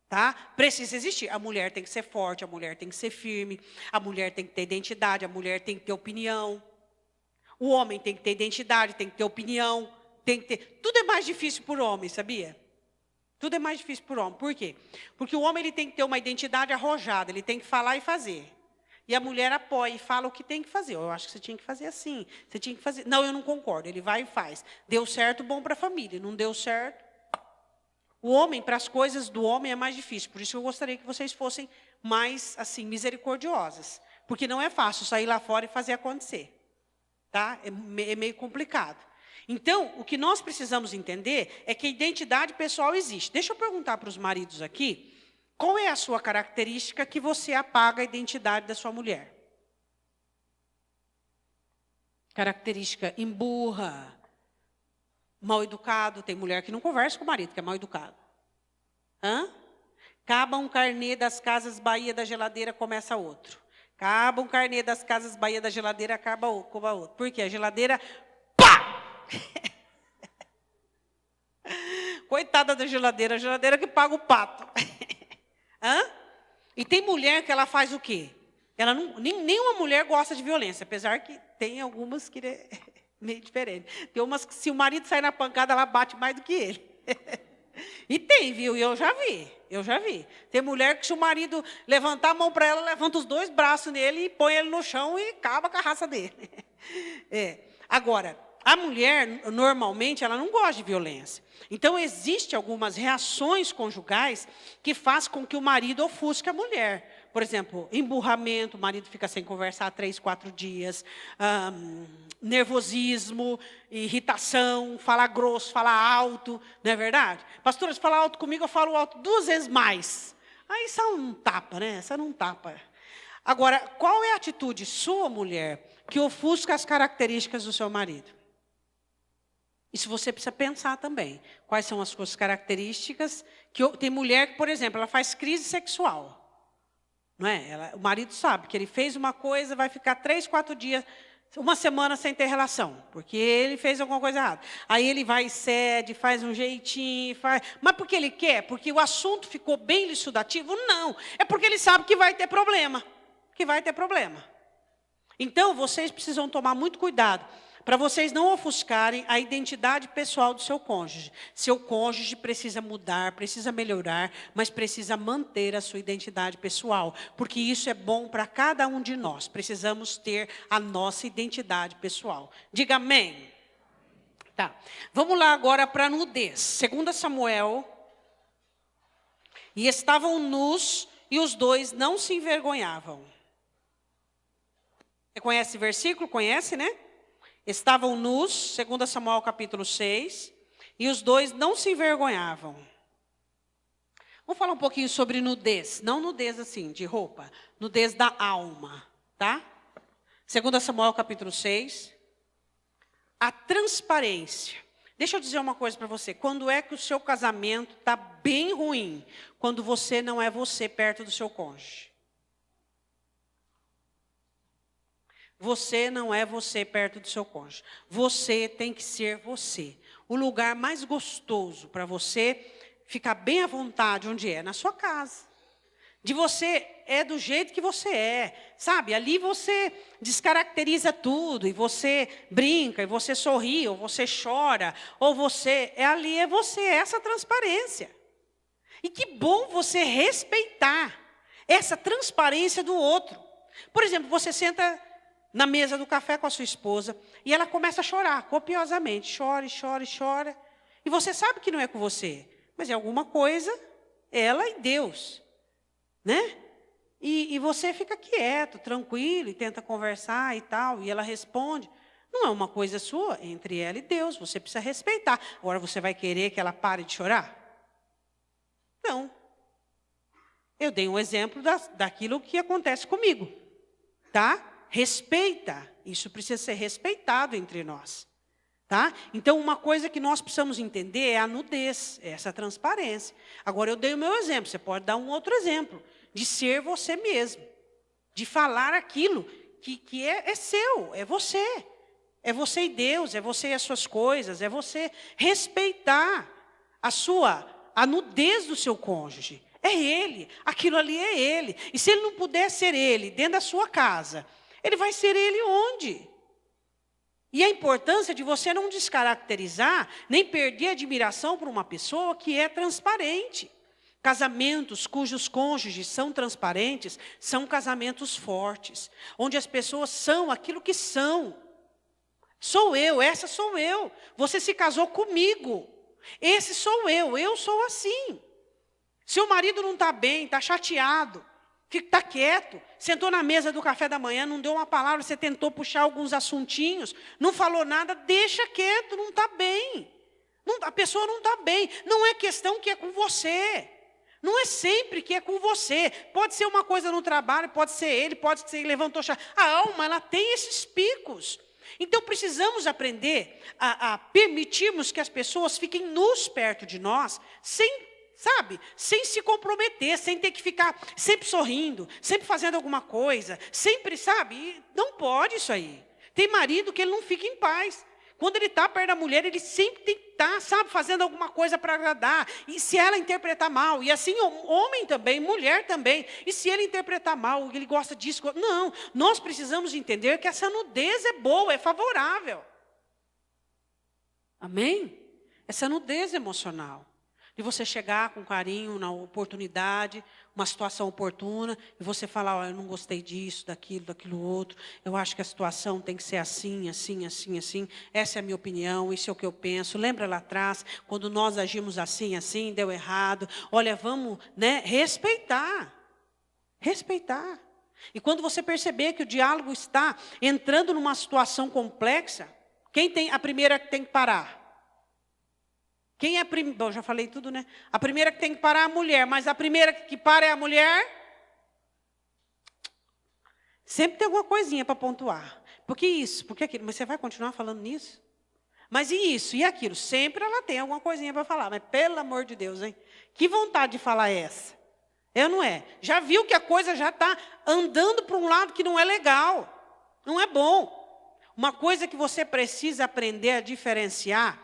Speaker 1: Tá? Precisa existir. A mulher tem que ser forte, a mulher tem que ser firme, a mulher tem que ter identidade, a mulher tem que ter opinião. O homem tem que ter identidade, tem que ter opinião, tem que ter... Tudo é mais difícil por homem, sabia? Tudo é mais difícil por homem. Por quê? Porque o homem ele tem que ter uma identidade arrojada, ele tem que falar e fazer. E a mulher apoia e fala o que tem que fazer. Eu acho que você tinha que fazer assim, você tinha que fazer... Não, eu não concordo. Ele vai e faz. Deu certo, bom para a família. Não deu certo... O homem, para as coisas do homem é mais difícil. Por isso eu gostaria que vocês fossem mais, assim, misericordiosas. Porque não é fácil sair lá fora e fazer acontecer. Tá? É meio complicado. Então, o que nós precisamos entender é que a identidade pessoal existe. Deixa eu perguntar para os maridos aqui, qual é a sua característica que você apaga a identidade da sua mulher? Característica emburra, mal educado. Tem mulher que não conversa com o marido, que é mal educado. Acaba um carnê das Casas Bahia da geladeira, começa outro. Acaba um carnê das Casas Bahia da geladeira, acaba outro. Por quê? A geladeira, pá! Coitada da geladeira, a geladeira que paga o pato. E tem mulher que ela faz o quê? Ela não, nenhuma mulher gosta de violência, apesar que tem algumas que é meio diferente. Tem umas que, se o marido sair na pancada, ela bate mais do que ele. E tem, viu? Eu já vi. Tem mulher que, se o marido levantar a mão para ela, levanta os 2 braços nele e põe ele no chão e acaba com a raça dele. Agora, a mulher, normalmente, ela não gosta de violência. Então, existem algumas reações conjugais que fazem com que o marido ofusque a mulher. Por exemplo, emburramento, o marido fica sem conversar 3, 4 dias. Nervosismo, irritação, falar grosso, falar alto. Não é verdade? Pastora, se falar alto comigo, eu falo alto 2 vezes mais. Aí isso não tapa, né? Isso não tapa. Agora, qual é a atitude sua, mulher, que ofusca as características do seu marido? Isso você precisa pensar também. Quais são as suas características? Tem mulher que, por exemplo, ela faz crise sexual. Não é? O marido sabe que ele fez uma coisa, vai ficar 3, 4 dias, 1 semana sem ter relação, porque ele fez alguma coisa errada. Aí ele vai e cede, faz um jeitinho, mas porque ele quer? Porque o assunto ficou bem elucidativo? Não, é porque ele sabe que vai ter problema. Então, vocês precisam tomar muito cuidado, para vocês não ofuscarem a identidade pessoal do seu cônjuge. Seu cônjuge precisa mudar, precisa melhorar, mas precisa manter a sua identidade pessoal, porque isso é bom para cada um de nós. Precisamos ter a nossa identidade pessoal. Diga amém. Tá. Vamos lá agora para a nudez. 2 Samuel. E estavam nus, e os 2 não se envergonhavam. Você conhece esse versículo? Conhece, né? Estavam nus, 2 Samuel capítulo 6, e os dois não se envergonhavam. Vamos falar um pouquinho sobre nudez. Não nudez assim, de roupa. Nudez da alma, tá? 2 Samuel capítulo 6. A transparência. Deixa eu dizer uma coisa para você. Quando é que o seu casamento está bem ruim? Quando você não é você perto do seu cônjuge. Você não é você perto do seu cônjuge. Você tem que ser você. O lugar mais gostoso para você ficar bem à vontade, onde é? Na sua casa. De você é do jeito que você é, sabe? Ali você descaracteriza tudo, e você brinca, e você sorri, ou você chora, ou você... ali é você, essa transparência. E que bom você respeitar essa transparência do outro. Por exemplo, você senta na mesa do café com a sua esposa, e ela começa a chorar, copiosamente. Chora, chora, chora. E você sabe que não é com você, mas é alguma coisa, ela e Deus. Né? E você fica quieto, tranquilo, e tenta conversar e tal, e ela responde. Não é uma coisa sua, entre ela e Deus, você precisa respeitar. Agora você vai querer que ela pare de chorar? Não. Eu dei um exemplo daquilo que acontece comigo. Tá? Respeita, isso precisa ser respeitado entre nós. Tá? Então, uma coisa que nós precisamos entender é a nudez, é essa transparência. Agora, eu dei o meu exemplo, você pode dar um outro exemplo. De ser você mesmo. De falar aquilo que é seu, é você. É você e Deus, é você e as suas coisas, é você respeitar a nudez do seu cônjuge. É ele, aquilo ali é ele. E se ele não puder ser ele dentro da sua casa, ele vai ser ele onde? E a importância de você não descaracterizar, nem perder admiração por uma pessoa que é transparente. Casamentos cujos cônjuges são transparentes, são casamentos fortes, onde as pessoas são aquilo que são. Sou eu, essa sou eu. Você se casou comigo. Esse sou eu sou assim. Seu marido não está bem, está chateado, está quieto, sentou na mesa do café da manhã, não deu uma palavra, você tentou puxar alguns assuntinhos, não falou nada, deixa quieto, não está bem. A pessoa não está bem. Não é questão que é com você. Não é sempre que é com você. Pode ser uma coisa no trabalho, pode ser ele, pode ser ele levantou chá. A alma, ela tem esses picos. Então, precisamos aprender a permitirmos que as pessoas fiquem nus perto de nós, sem se comprometer, sem ter que ficar sempre sorrindo, sempre fazendo alguma coisa, sempre, sabe? Não pode isso aí. Tem marido que ele não fica em paz. Quando ele está perto da mulher, ele sempre tem que estar, fazendo alguma coisa para agradar. E se ela interpretar mal, e assim, homem também, mulher também. E se ele interpretar mal, ele gosta disso. Não, nós precisamos entender que essa nudez é boa, é favorável. Amém? Essa nudez emocional. De você chegar com carinho na oportunidade, uma situação oportuna, e você falar, eu não gostei disso, daquilo outro, eu acho que a situação tem que ser assim, assim, assim, assim, essa é a minha opinião, isso é o que eu penso. Lembra lá atrás, quando nós agimos assim, assim, deu errado. Olha, vamos, respeitar. Respeitar. E quando você perceber que o diálogo está entrando numa situação complexa, a primeira que tem que parar? Quem é a primeira? Bom, já falei tudo, né? A primeira que tem que parar é a mulher, mas a primeira que para é a mulher? Sempre tem alguma coisinha para pontuar. Por que isso? Por que aquilo? Mas você vai continuar falando nisso? Mas e isso? E aquilo? Sempre ela tem alguma coisinha para falar. Mas pelo amor de Deus, hein? Que vontade de falar essa? É ou não é? Já viu que a coisa já está andando para um lado que não é legal. Não é bom. Uma coisa que você precisa aprender a diferenciar.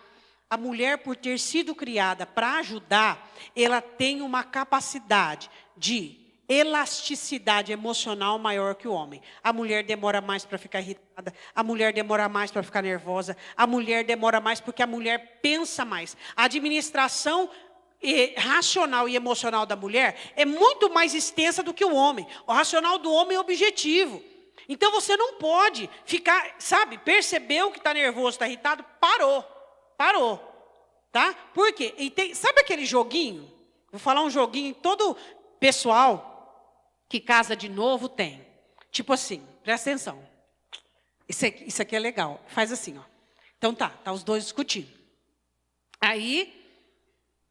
Speaker 1: A mulher, por ter sido criada para ajudar, ela tem uma capacidade de elasticidade emocional maior que o homem. A mulher demora mais para ficar irritada, a mulher demora mais para ficar nervosa, a mulher demora mais porque a mulher pensa mais. A administração racional e emocional da mulher é muito mais extensa do que o homem. O racional do homem é objetivo. Então você não pode ficar, percebeu que está nervoso, está irritado, parou. Tá? Por quê? Sabe aquele joguinho? Vou falar um joguinho todo pessoal que casa de novo tem. Tipo assim, presta atenção. Isso aqui é legal. Faz assim, ó. Então tá os dois discutindo. Aí,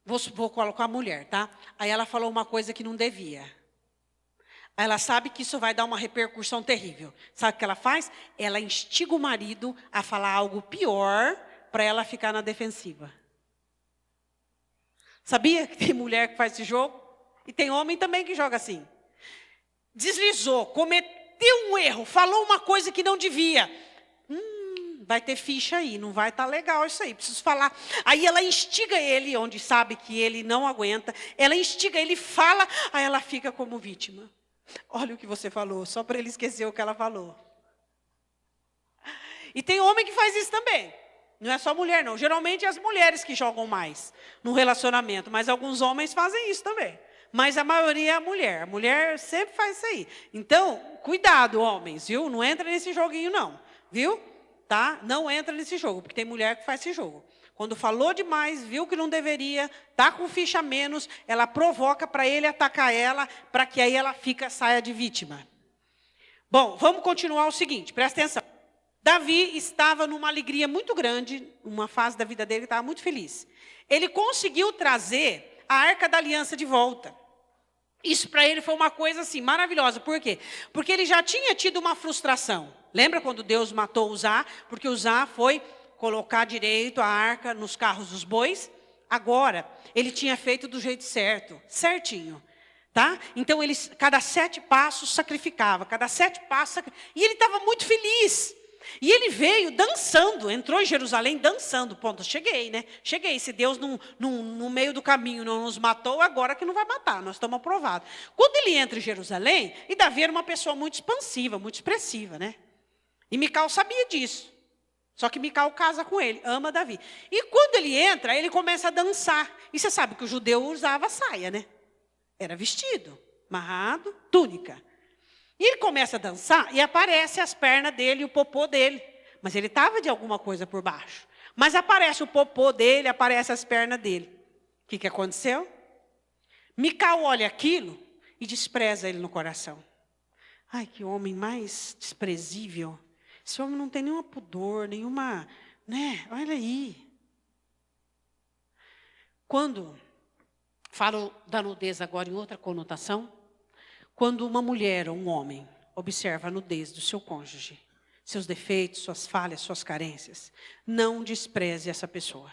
Speaker 1: vou colocar a mulher, tá? Aí ela falou uma coisa que não devia. Ela sabe que isso vai dar uma repercussão terrível. Sabe o que ela faz? Ela instiga o marido a falar algo pior para ela ficar na defensiva. Sabia que tem mulher que faz esse jogo? E tem homem também que joga assim. Deslizou, cometeu um erro, falou uma coisa que não devia. Vai ter ficha aí, não vai estar legal isso aí, preciso falar. Aí ela instiga ele, onde sabe que ele não aguenta. Ela instiga ele, fala, aí ela fica como vítima. Olha o que você falou, só para ele esquecer o que ela falou. E tem homem que faz isso também. Não é só mulher, não. Geralmente é as mulheres que jogam mais no relacionamento, mas alguns homens fazem isso também. Mas a maioria é a mulher. A mulher sempre faz isso aí. Então, cuidado, homens, viu? Não entra nesse joguinho, não. Viu? Tá? Não entra nesse jogo, porque tem mulher que faz esse jogo. Quando falou demais, viu que não deveria, tá com ficha a menos, ela provoca para ele atacar ela, para que aí ela saia de vítima. Bom, vamos continuar o seguinte, presta atenção. Davi estava numa alegria muito grande, uma fase da vida dele, estava muito feliz. Ele conseguiu trazer a Arca da Aliança de volta. Isso para ele foi uma coisa assim, maravilhosa. Por quê? Porque ele já tinha tido uma frustração. Lembra quando Deus matou Uzá? Porque Uzá foi colocar direito a arca nos carros dos bois. Agora, ele tinha feito do jeito certo, certinho. Tá? Então, cada 7 passos sacrificava, cada 7 passos e ele estava muito feliz. E ele veio dançando, entrou em Jerusalém dançando. Ponto, cheguei, né? Cheguei. Se Deus no meio do caminho não nos matou, agora que não vai matar, nós estamos aprovados. Quando ele entra em Jerusalém, e Davi era uma pessoa muito expansiva, muito expressiva, né? E Mical sabia disso. Só que Mical casa com ele, ama Davi. E quando ele entra, ele começa a dançar. E você sabe que o judeu usava saia, né? Era vestido, amarrado, túnica. E ele começa a dançar e aparece as pernas dele e o popô dele. Mas ele estava de alguma coisa por baixo. Mas aparece o popô dele, aparece as pernas dele. O que aconteceu? Mical olha aquilo e despreza ele no coração. Ai, que homem mais desprezível. Esse homem não tem nenhuma pudor, nenhuma... né? Olha aí. Quando... falo da nudez agora em outra conotação. Quando uma mulher ou um homem observa a nudez do seu cônjuge, seus defeitos, suas falhas, suas carências, não despreze essa pessoa.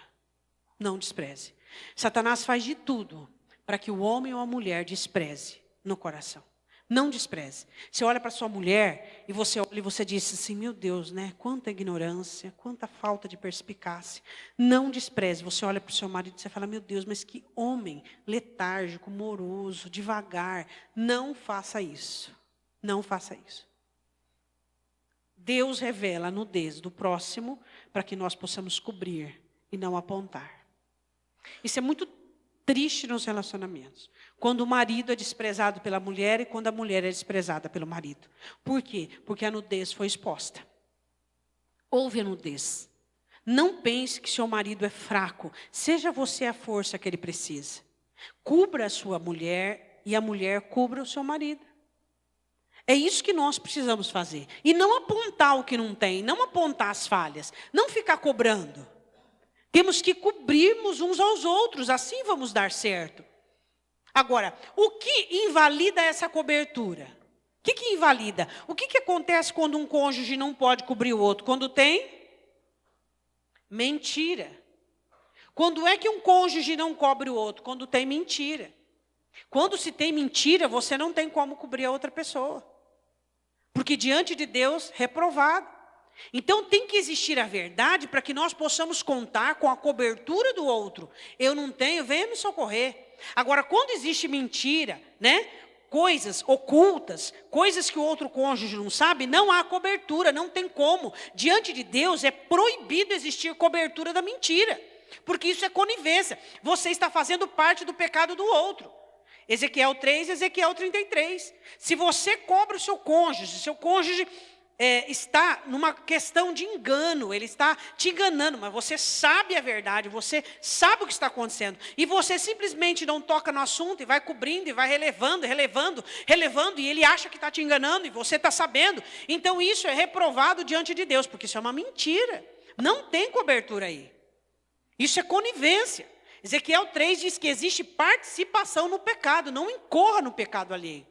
Speaker 1: Não despreze. Satanás faz de tudo para que o homem ou a mulher despreze no coração. Não despreze. Você olha para sua mulher e você olha e você diz assim, meu Deus, né? Quanta ignorância, quanta falta de perspicácia. Não despreze. Você olha para o seu marido e você fala, meu Deus, mas que homem letárgico, moroso, devagar. Não faça isso. Não faça isso. Deus revela a nudez do próximo para que nós possamos cobrir e não apontar. Isso é muito triste nos relacionamentos. Quando o marido é desprezado pela mulher e quando a mulher é desprezada pelo marido. Por quê? Porque a nudez foi exposta. Houve a nudez. Não pense que seu marido é fraco. Seja você a força que ele precisa. Cubra a sua mulher e a mulher cubra o seu marido. É isso que nós precisamos fazer. E não apontar o que não tem, não apontar as falhas, não ficar cobrando. Temos que cobrirmos uns aos outros, assim vamos dar certo. Agora, o que invalida essa cobertura? O que invalida? O que acontece quando um cônjuge não pode cobrir o outro? Quando tem mentira. Quando é que um cônjuge não cobre o outro? Quando tem mentira. Quando se tem mentira, você não tem como cobrir a outra pessoa. Porque diante de Deus, reprovado. Então tem que existir a verdade para que nós possamos contar com a cobertura do outro. Eu não tenho, venha me socorrer. Agora, quando existe mentira, né? Coisas ocultas, coisas que o outro cônjuge não sabe, não há cobertura, não tem como. Diante de Deus é proibido existir cobertura da mentira. Porque isso é conivência. Você está fazendo parte do pecado do outro. Ezequiel 3, Ezequiel 33. Se você cobra o seu cônjuge está numa questão de engano, ele está te enganando, mas você sabe a verdade, você sabe o que está acontecendo, e você simplesmente não toca no assunto, e vai cobrindo, e vai relevando, e ele acha que está te enganando, e você está sabendo. Então isso é reprovado diante de Deus, porque isso é uma mentira, não tem cobertura aí, isso é conivência. Ezequiel 3 diz que existe participação no pecado, não incorra no pecado alheio.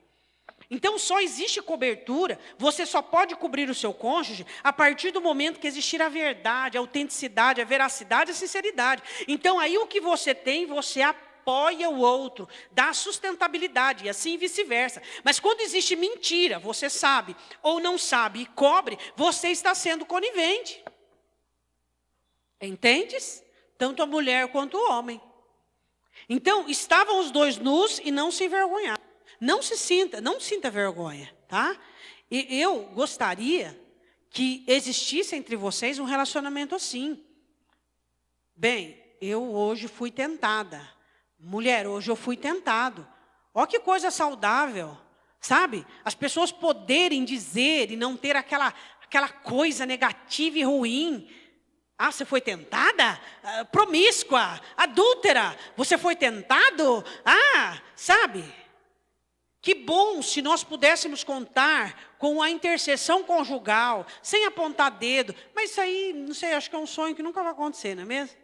Speaker 1: Então só existe cobertura, você só pode cobrir o seu cônjuge a partir do momento que existir a verdade, a autenticidade, a veracidade, a sinceridade. Então aí o que você tem, você apoia o outro, dá sustentabilidade e assim vice-versa. Mas quando existe mentira, você sabe ou não sabe e cobre, você está sendo conivente. Entendes? Tanto a mulher quanto o homem. Então estavam os dois nus e não se envergonharam. Não sinta vergonha, tá? E eu gostaria que existisse entre vocês um relacionamento assim. Bem, eu hoje fui tentada. Mulher, hoje eu fui tentado. Olha que coisa saudável, sabe? As pessoas poderem dizer e não ter aquela coisa negativa e ruim. Ah, você foi tentada? Promíscua, adúltera, você foi tentado? Ah, sabe? Que bom se nós pudéssemos contar com a intercessão conjugal, sem apontar dedo. Mas isso aí, não sei, acho que é um sonho que nunca vai acontecer, não é mesmo?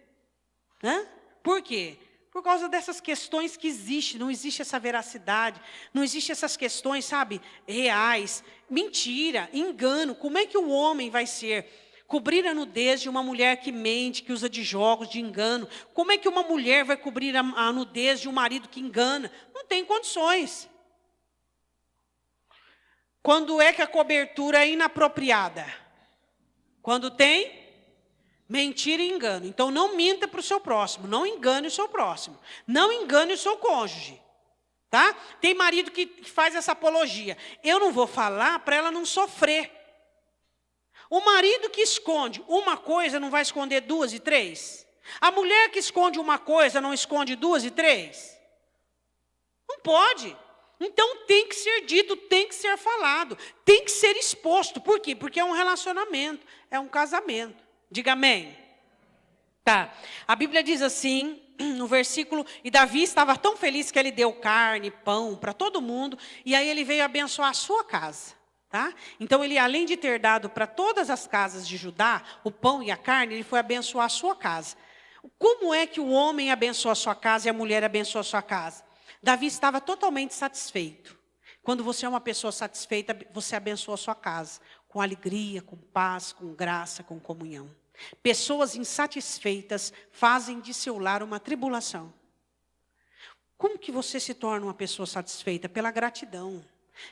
Speaker 1: Hã? Por quê? Por causa dessas questões que existem, não existe essa veracidade, não existe essas questões, sabe, reais. Mentira, engano, como é que o homem vai ser? Cobrir a nudez de uma mulher que mente, que usa de jogos, de engano. Como é que uma mulher vai cobrir a nudez de um marido que engana? Não tem condições. Quando é que a cobertura é inapropriada? Quando tem mentira e engano. Então não minta para o seu próximo, não engane o seu próximo, não engane o seu cônjuge. Tá? Tem marido que faz essa apologia. Eu não vou falar para ela não sofrer. O marido que esconde uma coisa não vai esconder duas e três? A mulher que esconde uma coisa não esconde duas e três? Não pode. Então tem que ser dito, tem que ser falado, tem que ser exposto. Por quê? Porque é um relacionamento, é um casamento. Diga amém. Tá. A Bíblia diz assim, no versículo, e Davi estava tão feliz que ele deu carne, pão para todo mundo, e aí ele veio abençoar a sua casa. Tá? Então ele, além de ter dado para todas as casas de Judá o pão e a carne, ele foi abençoar a sua casa. Como é que o homem abençoa a sua casa e a mulher abençoa a sua casa? Davi estava totalmente satisfeito. Quando você é uma pessoa satisfeita, você abençoa a sua casa. Com alegria, com paz, com graça, com comunhão. Pessoas insatisfeitas fazem de seu lar uma tribulação. Como que você se torna uma pessoa satisfeita? Pela gratidão.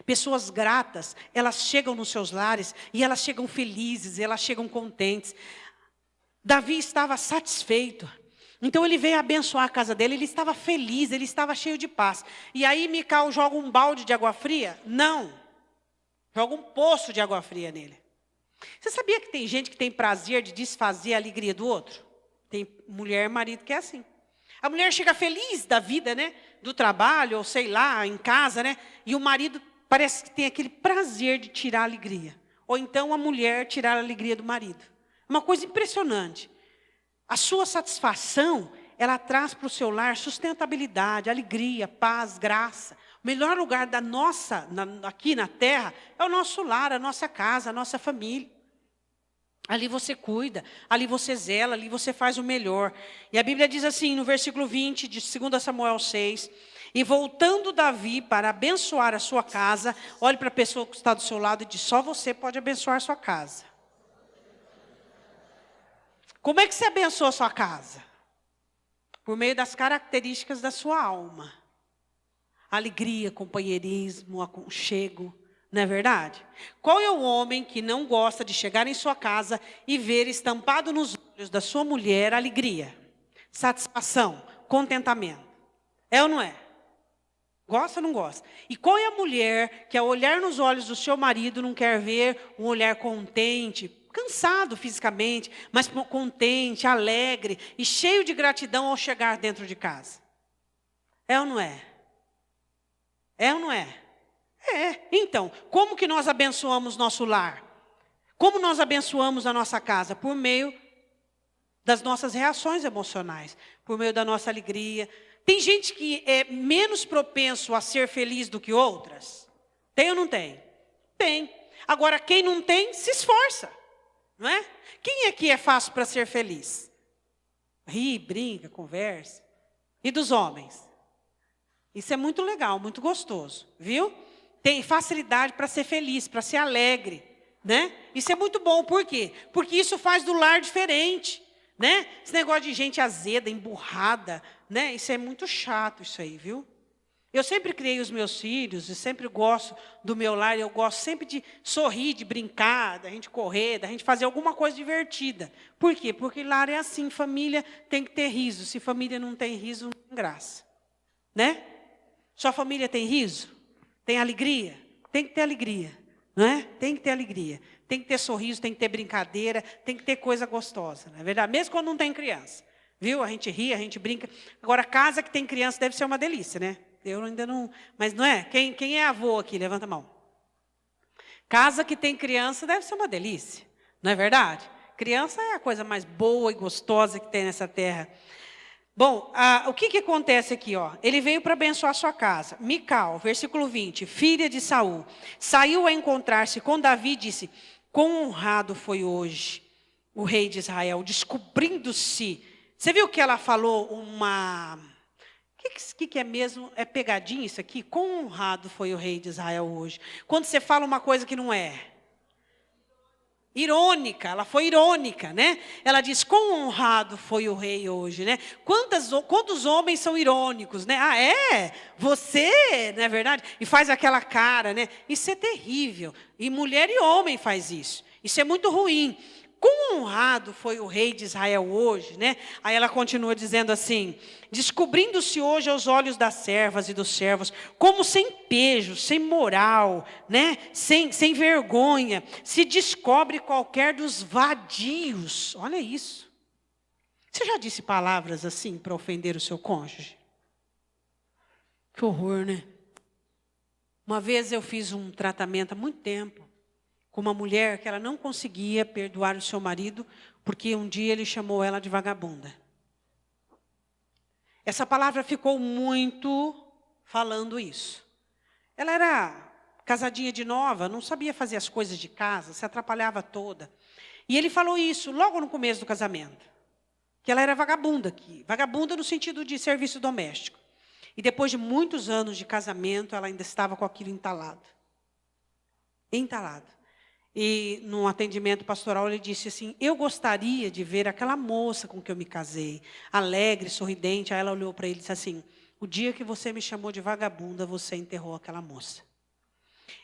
Speaker 1: Pessoas gratas, elas chegam nos seus lares e elas chegam felizes, elas chegam contentes. Davi estava satisfeito. Então ele veio abençoar a casa dele, ele estava feliz, ele estava cheio de paz. E aí Mical joga um balde de água fria? Não. Joga um poço de água fria nele. Você sabia que tem gente que tem prazer de desfazer a alegria do outro? Tem mulher e marido que é assim. A mulher chega feliz da vida, né? Do trabalho, ou sei lá, em casa, né? E o marido parece que tem aquele prazer de tirar a alegria. Ou então a mulher tirar a alegria do marido. Uma coisa impressionante. A sua satisfação, ela traz para o seu lar sustentabilidade, alegria, paz, graça. O melhor lugar da aqui na terra é o nosso lar, a nossa casa, a nossa família. Ali você cuida, ali você zela, ali você faz o melhor. E a Bíblia diz assim, no versículo 20 de 2 Samuel 6, e voltando Davi para abençoar a sua casa, olhe para a pessoa que está do seu lado e diz, só você pode abençoar a sua casa. Como é que você abençoa a sua casa? Por meio das características da sua alma. Alegria, companheirismo, aconchego, não é verdade? Qual é o homem que não gosta de chegar em sua casa e ver estampado nos olhos da sua mulher alegria, satisfação, contentamento? É ou não é? Gosta ou não gosta? E qual é a mulher que ao olhar nos olhos do seu marido não quer ver um olhar contente, cansado fisicamente, mas contente, alegre e cheio de gratidão ao chegar dentro de casa? É ou não é? É ou não é? É. Então, como que nós abençoamos nosso lar? Como nós abençoamos a nossa casa? Por meio das nossas reações emocionais, por meio da nossa alegria. Tem gente que é menos propenso a ser feliz do que outras? Tem ou não tem? Tem. Agora, quem não tem, se esforça, não é? Quem aqui é fácil para ser feliz? Ri, brinca, conversa. E dos homens? Isso é muito legal, muito gostoso, viu? Tem facilidade para ser feliz, para ser alegre, né? Isso é muito bom, por quê? Porque isso faz do lar diferente, né? Esse negócio de gente azeda, emburrada, né? Isso é muito chato, isso aí, viu? Eu sempre criei os meus filhos, e sempre gosto do meu lar, eu gosto sempre de sorrir, de brincar, da gente correr, da gente fazer alguma coisa divertida. Por quê? Porque lar é assim, família tem que ter riso. Se família não tem riso, não tem graça, né? Sua família tem riso? Tem alegria? Tem que ter alegria, não é? Tem que ter alegria. Tem que ter sorriso, tem que ter brincadeira, tem que ter coisa gostosa, não é verdade? Mesmo quando não tem criança, viu? A gente ri, a gente brinca. Agora, casa que tem criança deve ser uma delícia, né? Eu ainda não... Mas não é? Quem é avô aqui? Levanta a mão. Casa que tem criança deve ser uma delícia, não é verdade? Criança é a coisa mais boa e gostosa que tem nessa terra. Bom, o que acontece aqui? Ó? Ele veio para abençoar a sua casa. Mical, versículo 20, filha de Saul, saiu a encontrar-se com Davi e disse, quão honrado foi hoje o rei de Israel, descobrindo-se. Você viu que ela falou uma... O que é mesmo? É pegadinha isso aqui? Quão honrado foi o rei de Israel hoje? Quando você fala uma coisa que não é. Irônica, ela foi irônica, né? Ela diz, quão honrado foi o rei hoje, né? Quantos homens são irônicos, né? Ah, é? Você, não é verdade? E faz aquela cara, né? Isso é terrível. E mulher e homem faz isso. Isso é muito ruim. Quão honrado foi o rei de Israel hoje, né? Aí ela continua dizendo assim, descobrindo-se hoje aos olhos das servas e dos servos, como sem pejo, sem moral, né? Sem vergonha, se descobre qualquer dos vadios. Olha isso. Você já disse palavras assim para ofender o seu cônjuge? Que horror, né? Uma vez eu fiz um tratamento há muito tempo, com uma mulher que ela não conseguia perdoar o seu marido, porque um dia ele chamou ela de vagabunda. Essa palavra ficou muito falando isso. Ela era casadinha de nova, não sabia fazer as coisas de casa, se atrapalhava toda. E ele falou isso logo no começo do casamento, que ela era vagabunda, vagabunda no sentido de serviço doméstico. E depois de muitos anos de casamento, ela ainda estava com aquilo entalado. Entalado. E no atendimento pastoral ele disse assim, eu gostaria de ver aquela moça com que eu me casei, alegre, sorridente. Aí ela olhou para ele e disse assim, o dia que você me chamou de vagabunda, você enterrou aquela moça.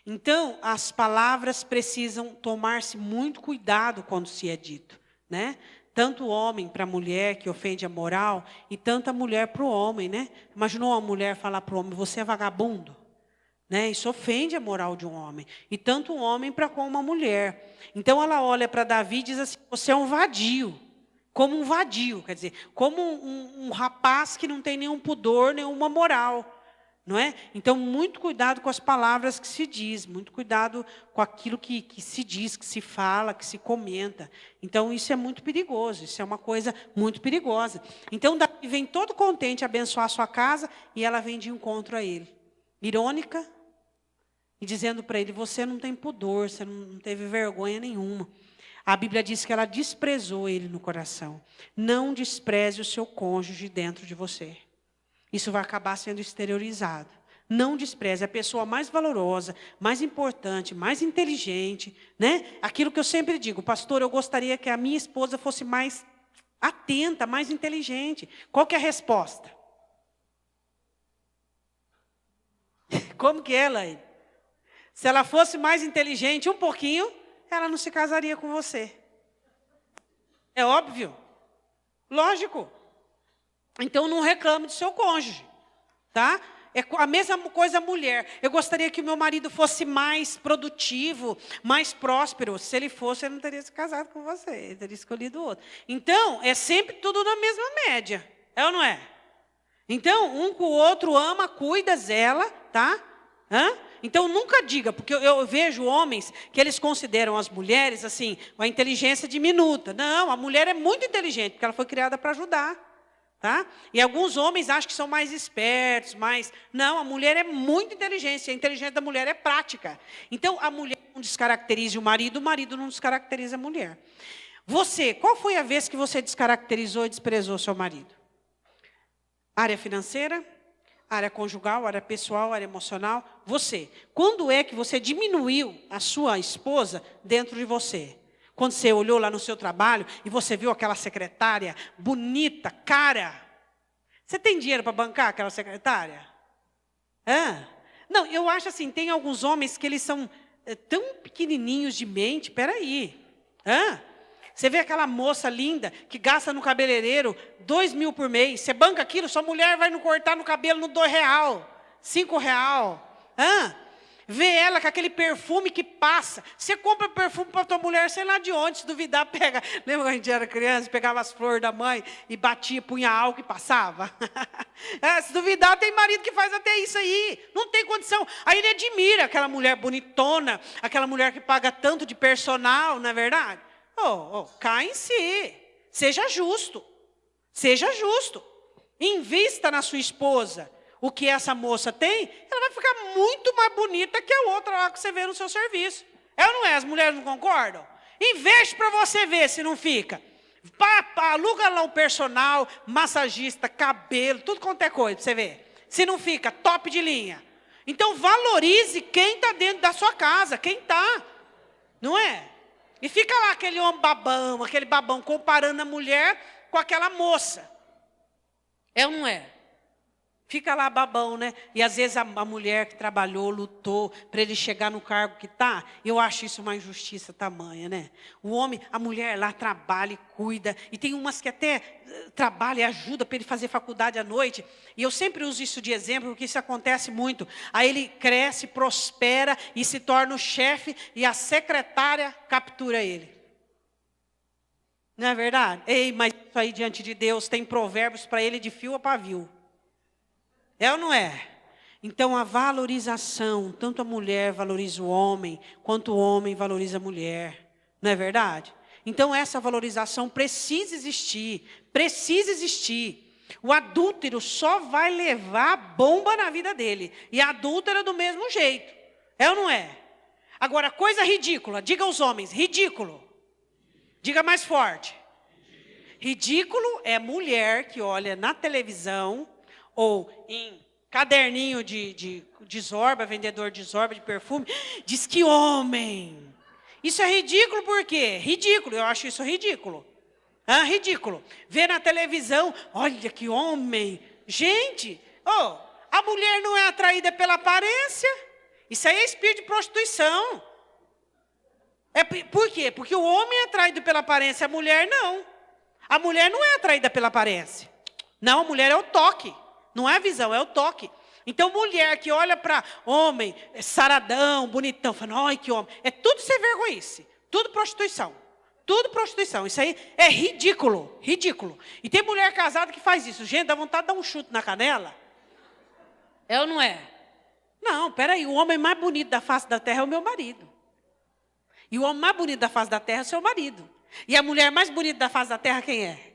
Speaker 1: Então, as palavras precisam tomar-se muito cuidado quando se é dito, né? Tanto o homem para a mulher que ofende a moral, e tanto a mulher para o homem, né? Imaginou uma mulher falar para o homem, você é vagabundo? Né? Isso ofende a moral de um homem. E tanto um homem para com uma mulher. Então ela olha para Davi e diz assim, você é um vadio. Como um vadio, quer dizer, como um rapaz que não tem nenhum pudor, nenhuma moral. Não é? Então, muito cuidado com as palavras que se diz, muito cuidado com aquilo que se diz, que se fala, que se comenta. Então, isso é muito perigoso, isso é uma coisa muito perigosa. Então, Davi vem todo contente abençoar a sua casa e ela vem de encontro a ele. Irônica, e dizendo para ele, você não tem pudor, você não teve vergonha nenhuma. A Bíblia diz que ela desprezou ele no coração. Não despreze o seu cônjuge dentro de você. Isso vai acabar sendo exteriorizado. Não despreze a pessoa mais valorosa, mais importante, mais inteligente, né? Aquilo que eu sempre digo, pastor, eu gostaria que a minha esposa fosse mais atenta, mais inteligente. Qual que é a resposta? Como que é, Elaine? Se ela fosse mais inteligente um pouquinho, ela não se casaria com você. É óbvio. Lógico. Então não reclame do seu cônjuge, tá? É a mesma coisa a mulher. Eu gostaria que o meu marido fosse mais produtivo, mais próspero. Se ele fosse, ele não teria se casado com você, ele teria escolhido outro. Então, é sempre tudo na mesma média. É ou não é? Então, um com o outro ama, cuida, zela, tá? Então, nunca diga, porque eu vejo homens que eles consideram as mulheres, assim, uma inteligência diminuta. Não, a mulher é muito inteligente, porque ela foi criada para ajudar. Tá? E alguns homens acham que são mais espertos, mais... Não, a mulher é muito inteligente. A inteligência da mulher é prática. Então, a mulher não descaracteriza o marido não descaracteriza a mulher. Você, qual foi a vez que você descaracterizou e desprezou seu marido? Área financeira, área conjugal, área pessoal, área emocional. Você. Quando é que você diminuiu a sua esposa dentro de você? Quando você olhou lá no seu trabalho e você viu aquela secretária bonita, cara. Você tem dinheiro para bancar aquela secretária? Não, eu acho assim, tem alguns homens que eles são tão pequenininhos de mente. Peraí. Você vê aquela moça linda que gasta no cabeleireiro 2.000 por mês. Você banca aquilo, sua mulher vai cortar no cabelo no R$2, R$5. Vê ela com aquele perfume que passa. Você compra perfume para tua mulher, sei lá de onde, se duvidar, pega. Lembra quando a gente era criança, pegava as flores da mãe e batia, punha álcool e passava? Se duvidar, tem marido que faz até isso aí. Não tem condição. Aí ele admira aquela mulher bonitona, aquela mulher que paga tanto de personal, não é verdade? Cai em si. Seja justo. Seja justo. Invista na sua esposa. O que essa moça tem, ela vai ficar muito mais bonita que a outra lá que você vê no seu serviço. É ou não é? As mulheres não concordam? Investe para você ver se não fica. Aluga lá o personal, massagista, cabelo, tudo quanto é coisa para você ver. Se não fica, top de linha. Então valorize quem está dentro da sua casa, quem está. Não é? E fica lá aquele homem babão, aquele babão, comparando a mulher com aquela moça. É ou não é? Fica lá babão, né? E às vezes a mulher que trabalhou, lutou para ele chegar no cargo que está, eu acho isso uma injustiça tamanha, né? O homem, a mulher lá trabalha e cuida, e tem umas que até trabalha e ajuda para ele fazer faculdade à noite, e eu sempre uso isso de exemplo, porque isso acontece muito. Aí ele cresce, prospera e se torna o chefe, e a secretária captura ele. Não é verdade? Ei, mas isso aí diante de Deus tem provérbios para ele de fio a pavio. É ou não é? Então, a valorização, tanto a mulher valoriza o homem, quanto o homem valoriza a mulher. Não é verdade? Então, essa valorização precisa existir. Precisa existir. O adúltero só vai levar bomba na vida dele. E a adúltera do mesmo jeito. É ou não é? Agora, coisa ridícula. Diga aos homens, ridículo. Diga mais forte. Ridículo é mulher que olha na televisão ou em caderninho de Zorba, vendedor de Zorba, de perfume, diz que homem. Isso é ridículo por quê? Ridículo, eu acho isso ridículo. Ridículo. Ver na televisão, olha que homem. Gente, a mulher não é atraída pela aparência. Isso aí é espírito de prostituição. Por quê? Porque o homem é atraído pela aparência, a mulher não. A mulher não é atraída pela aparência. Não, a mulher é o toque. Não é a visão, é o toque. Então, mulher que olha para homem, saradão, bonitão, fala, ai, que homem. É tudo sem vergonhice. Tudo prostituição. Tudo prostituição. Isso aí é ridículo. Ridículo. E tem mulher casada que faz isso. Gente, dá vontade de dar um chute na canela. É ou não é? Não, peraí. O homem mais bonito da face da terra é o meu marido. E o homem mais bonito da face da terra é o seu marido. E a mulher mais bonita da face da terra, quem é?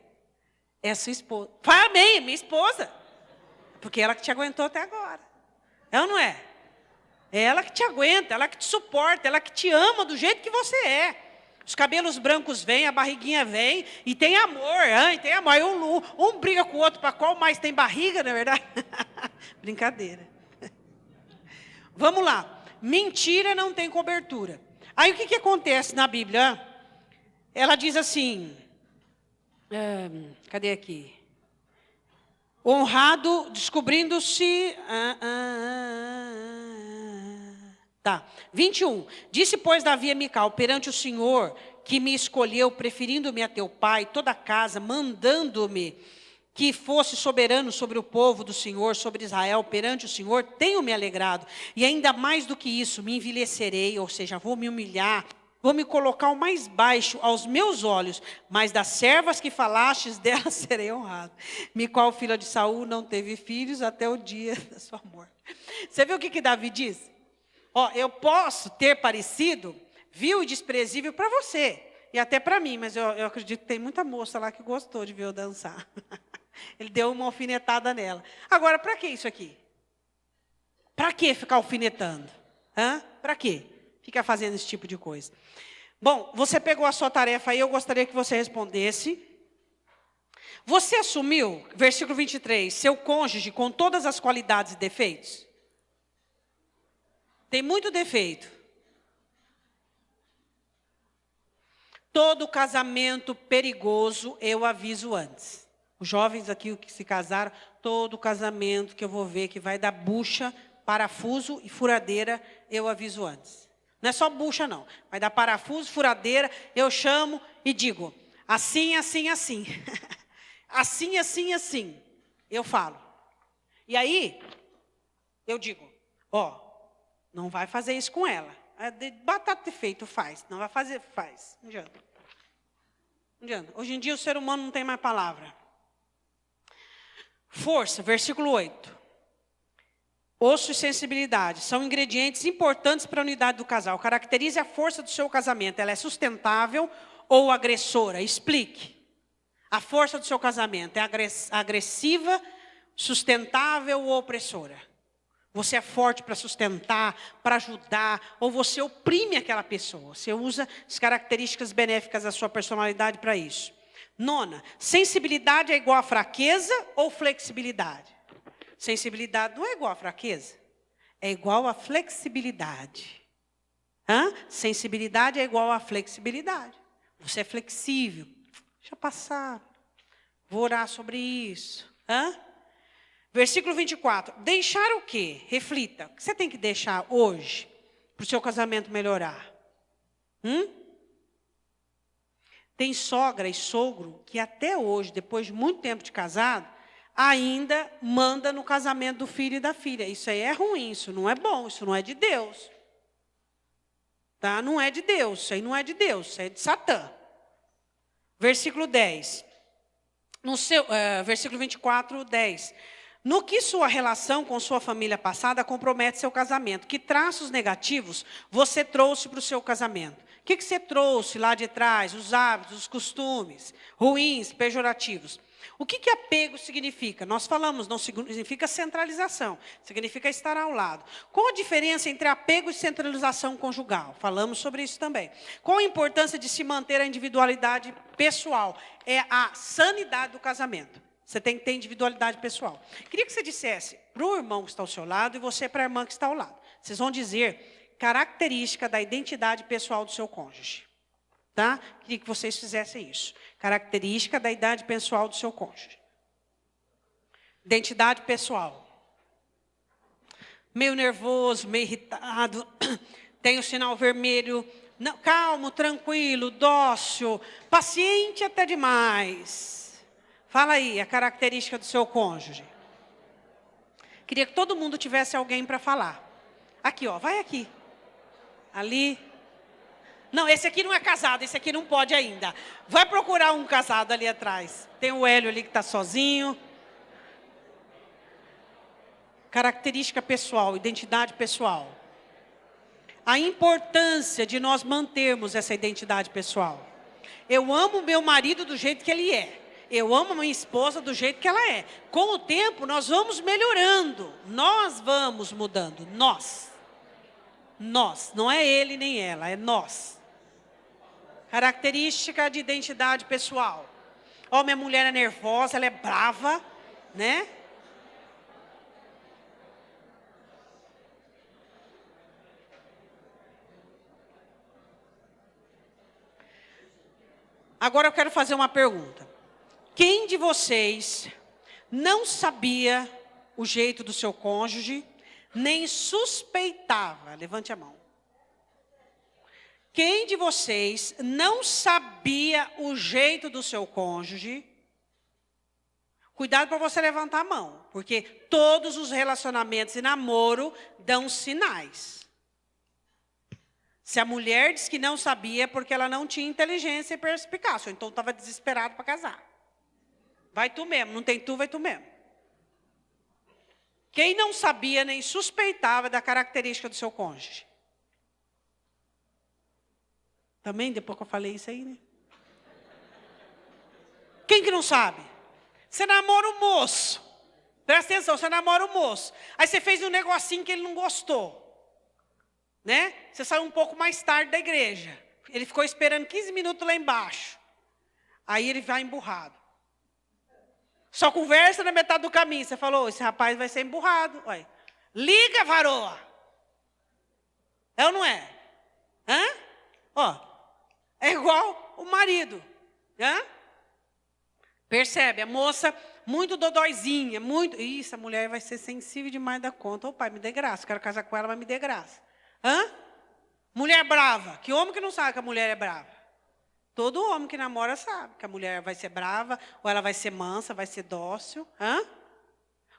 Speaker 1: É a sua esposa. Fala amém, minha esposa. Porque é ela que te aguentou até agora. É ou não é? É ela que te aguenta, ela que te suporta, ela que te ama do jeito que você é. Os cabelos brancos vêm, a barriguinha vem, e tem amor, e tem amor. Aí um briga com o outro para qual mais tem barriga, não é verdade? Brincadeira. Vamos lá. Mentira não tem cobertura. Aí o que acontece na Bíblia? Ela diz assim, cadê aqui? Honrado, descobrindo-se... Tá, 21. Disse, pois, Davi a Mical, perante o Senhor, que me escolheu, preferindo-me a teu pai, toda a casa, mandando-me que fosse soberano sobre o povo do Senhor, sobre Israel, perante o Senhor, tenho me alegrado. E ainda mais do que isso, me envelhecerei, ou seja, vou me humilhar, vou me colocar o mais baixo aos meus olhos, mas das servas que falastes, delas serei honrado. Mical, filha de Saul, não teve filhos até o dia da sua morte. Você viu o que Davi diz? Ó, eu posso ter parecido vil e desprezível para você. E até para mim, mas eu acredito que tem muita moça lá que gostou de ver eu dançar. Ele deu uma alfinetada nela. Agora, para que isso aqui? Para que ficar alfinetando? Para quê? Fica fazendo esse tipo de coisa. Bom, você pegou a sua tarefa aí, eu gostaria que você respondesse. Você assumiu, versículo 23, seu cônjuge com todas as qualidades e defeitos? Tem muito defeito. Todo casamento perigoso, eu aviso antes. Os jovens aqui que se casaram, todo casamento que eu vou ver que vai dar bucha, parafuso e furadeira, eu aviso antes. Não é só bucha, não. Vai dar parafuso, furadeira, eu chamo e digo, assim, assim, assim. Assim, assim, assim. Eu falo. E aí, eu digo, ó, não vai fazer isso com ela. Batata de feito, faz. Não vai fazer, faz. Não adianta. Não adianta. Hoje em dia o ser humano não tem mais palavra. Força, versículo 8. Osso e sensibilidade são ingredientes importantes para a unidade do casal. Caracterize a força do seu casamento. Ela é sustentável ou agressora? Explique. A força do seu casamento é agressiva, sustentável ou opressora? Você é forte para sustentar, para ajudar, ou você oprime aquela pessoa? Você usa as características benéficas da sua personalidade para isso. 9, sensibilidade é igual a fraqueza ou flexibilidade? Sensibilidade não é igual a fraqueza, é igual a flexibilidade. Sensibilidade é igual a flexibilidade. Você é flexível. Deixa passar. Vou orar sobre isso. Versículo 24. Deixar o quê? Reflita. O que você tem que deixar hoje para o seu casamento melhorar? Tem sogra e sogro que até hoje, depois de muito tempo de casado, ainda manda no casamento do filho e da filha. Isso aí é ruim, isso não é bom, isso não é de Deus. Tá? Não é de Deus, isso aí não é de Deus, isso é de Satã. Versículo 10. Versículo 24, 10. No que sua relação com sua família passada compromete seu casamento? Que traços negativos você trouxe para o seu casamento? O que você trouxe lá de trás? Os hábitos, os costumes, ruins, pejorativos. O que apego significa? Nós falamos, não significa centralização, significa estar ao lado. Qual a diferença entre apego e centralização conjugal? Falamos sobre isso também. Qual a importância de se manter a individualidade pessoal? É a sanidade do casamento. Você tem que ter individualidade pessoal. Queria que você dissesse para o irmão que está ao seu lado e você para a irmã que está ao lado. Vocês vão dizer característica da identidade pessoal do seu cônjuge. Tá? Queria que vocês fizessem isso. Característica da idade pessoal do seu cônjuge. Identidade pessoal. Meio nervoso, meio irritado, tem o sinal vermelho, não, calmo, tranquilo, dócil, paciente até demais. Fala aí, a característica do seu cônjuge. Queria que todo mundo tivesse alguém para falar. Aqui, ó, vai aqui. Ali. Não, esse aqui não é casado, esse aqui não pode ainda. Vai procurar um casado ali atrás. Tem o Hélio ali que está sozinho. Característica pessoal, identidade pessoal. A importância de nós mantermos essa identidade pessoal. Eu amo meu marido do jeito que ele é. Eu amo a minha esposa do jeito que ela é. Com o tempo, nós vamos melhorando. Nós vamos mudando. Nós. Não é ele nem ela, é nós. Característica de identidade pessoal. Ó, minha mulher é nervosa, ela é brava, né? Agora eu quero fazer uma pergunta. Quem de vocês não sabia o jeito do seu cônjuge, nem suspeitava? Levante a mão. Quem de vocês não sabia o jeito do seu cônjuge? Cuidado para você levantar a mão, porque todos os relacionamentos e namoro dão sinais. Se a mulher diz que não sabia, é porque ela não tinha inteligência e perspicácia, então estava desesperado para casar. Vai tu mesmo, não tem tu, vai tu mesmo. Quem não sabia nem suspeitava da característica do seu cônjuge? Também, depois que eu falei isso aí, né? Quem que não sabe? Você namora o moço. Presta atenção, você namora o moço. Aí você fez um negocinho que ele não gostou. Né? Você saiu um pouco mais tarde da igreja. Ele ficou esperando 15 minutos lá embaixo. Aí ele vai emburrado. Só conversa na metade do caminho. Você falou, esse rapaz vai ser emburrado. Olha. Liga, varoa. É ou não é? Hã? Ó, é igual o marido. Hã? Percebe? A moça muito dodóizinha, muito... Ih, essa mulher vai ser sensível demais da conta. Ô pai, me dê graça. Quero casar com ela, mas me dê graça. Hã? Mulher brava. Que homem que não sabe que a mulher é brava? Todo homem que namora sabe que a mulher vai ser brava, ou ela vai ser mansa, vai ser dócil. Hã?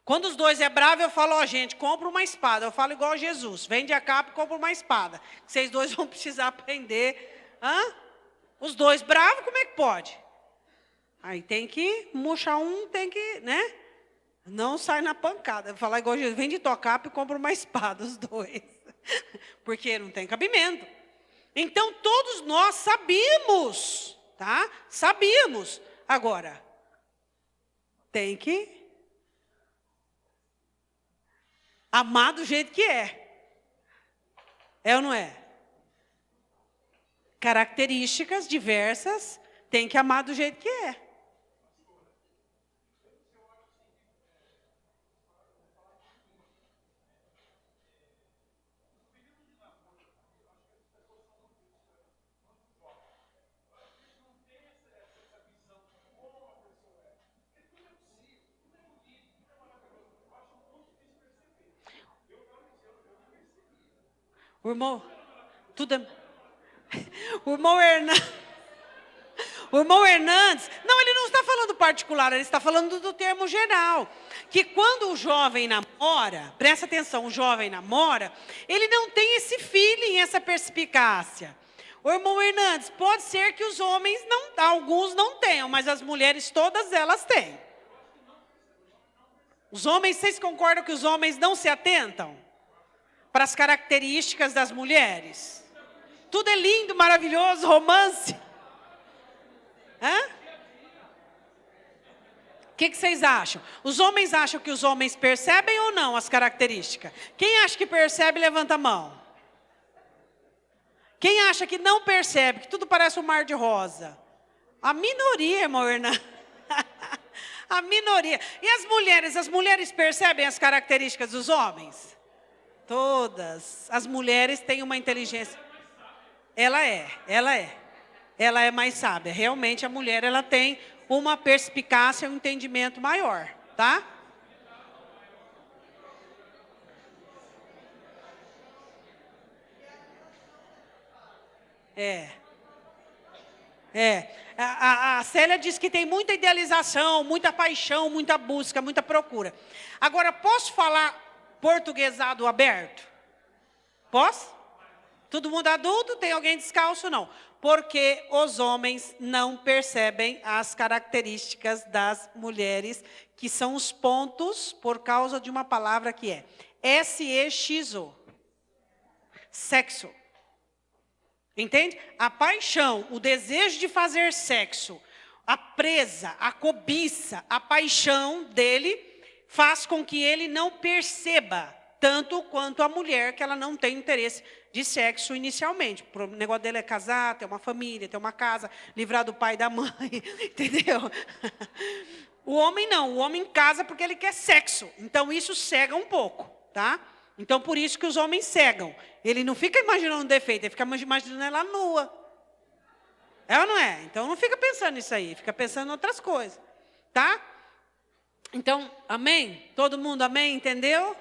Speaker 1: Quando os dois é bravo, eu falo, ó, gente, compra uma espada. Eu falo igual Jesus, vende a capa e compra uma espada. Vocês dois vão precisar aprender. Hã? Os dois bravos, como é que pode? Aí tem que murchar um, tem que, né? Não sai na pancada. Eu falar igual Jesus, vende tua capa e compra uma espada, os dois. Porque não tem cabimento. Então, todos nós sabíamos, tá? Sabíamos. Agora, tem que amar do jeito que é. É ou não é? Características diversas, tem que amar do jeito que é. O irmão, tudo é... O irmão Hernandes... O irmão Hernandes... Não, ele não está falando particular, ele está falando do termo geral. Que quando o jovem namora, presta atenção, o jovem namora, ele não tem esse feeling, essa perspicácia. O irmão Hernandes, pode ser que os homens, não, alguns não tenham, mas as mulheres, todas elas têm. Os homens, vocês concordam que os homens não se atentam para as características das mulheres? Tudo é lindo, maravilhoso, romance. Hã? O que vocês acham? Os homens acham que os homens percebem ou não as características? Quem acha que percebe, levanta a mão. Quem acha que não percebe, que tudo parece um mar de rosa? A minoria, irmão Hernandes. A minoria. E as mulheres percebem as características dos homens? Todas. As mulheres têm uma inteligência. Ela é mais sábia. Realmente a mulher, ela tem uma perspicácia, um entendimento maior, tá? A Célia diz que tem muita idealização, muita paixão, muita busca, muita procura. Agora, posso falar portuguesado aberto? Posso? Todo mundo adulto? Tem alguém descalço? Não. Porque os homens não percebem as características das mulheres, que são os pontos por causa de uma palavra que é S-E-X-O. Sexo. Entende? A paixão, o desejo de fazer sexo, a presa, a cobiça, a paixão dele faz com que ele não perceba tanto quanto a mulher, que ela não tem interesse de sexo inicialmente. O negócio dele é casar, ter uma família, ter uma casa, livrar do pai e da mãe, entendeu? O homem não, o homem casa porque ele quer sexo. Então isso cega um pouco, tá? Então por isso que os homens cegam. Ele não fica imaginando defeito, ele fica imaginando ela nua. É ou não é? Então não fica pensando nisso aí, fica pensando em outras coisas, tá? Então, amém? Todo mundo amém? Entendeu?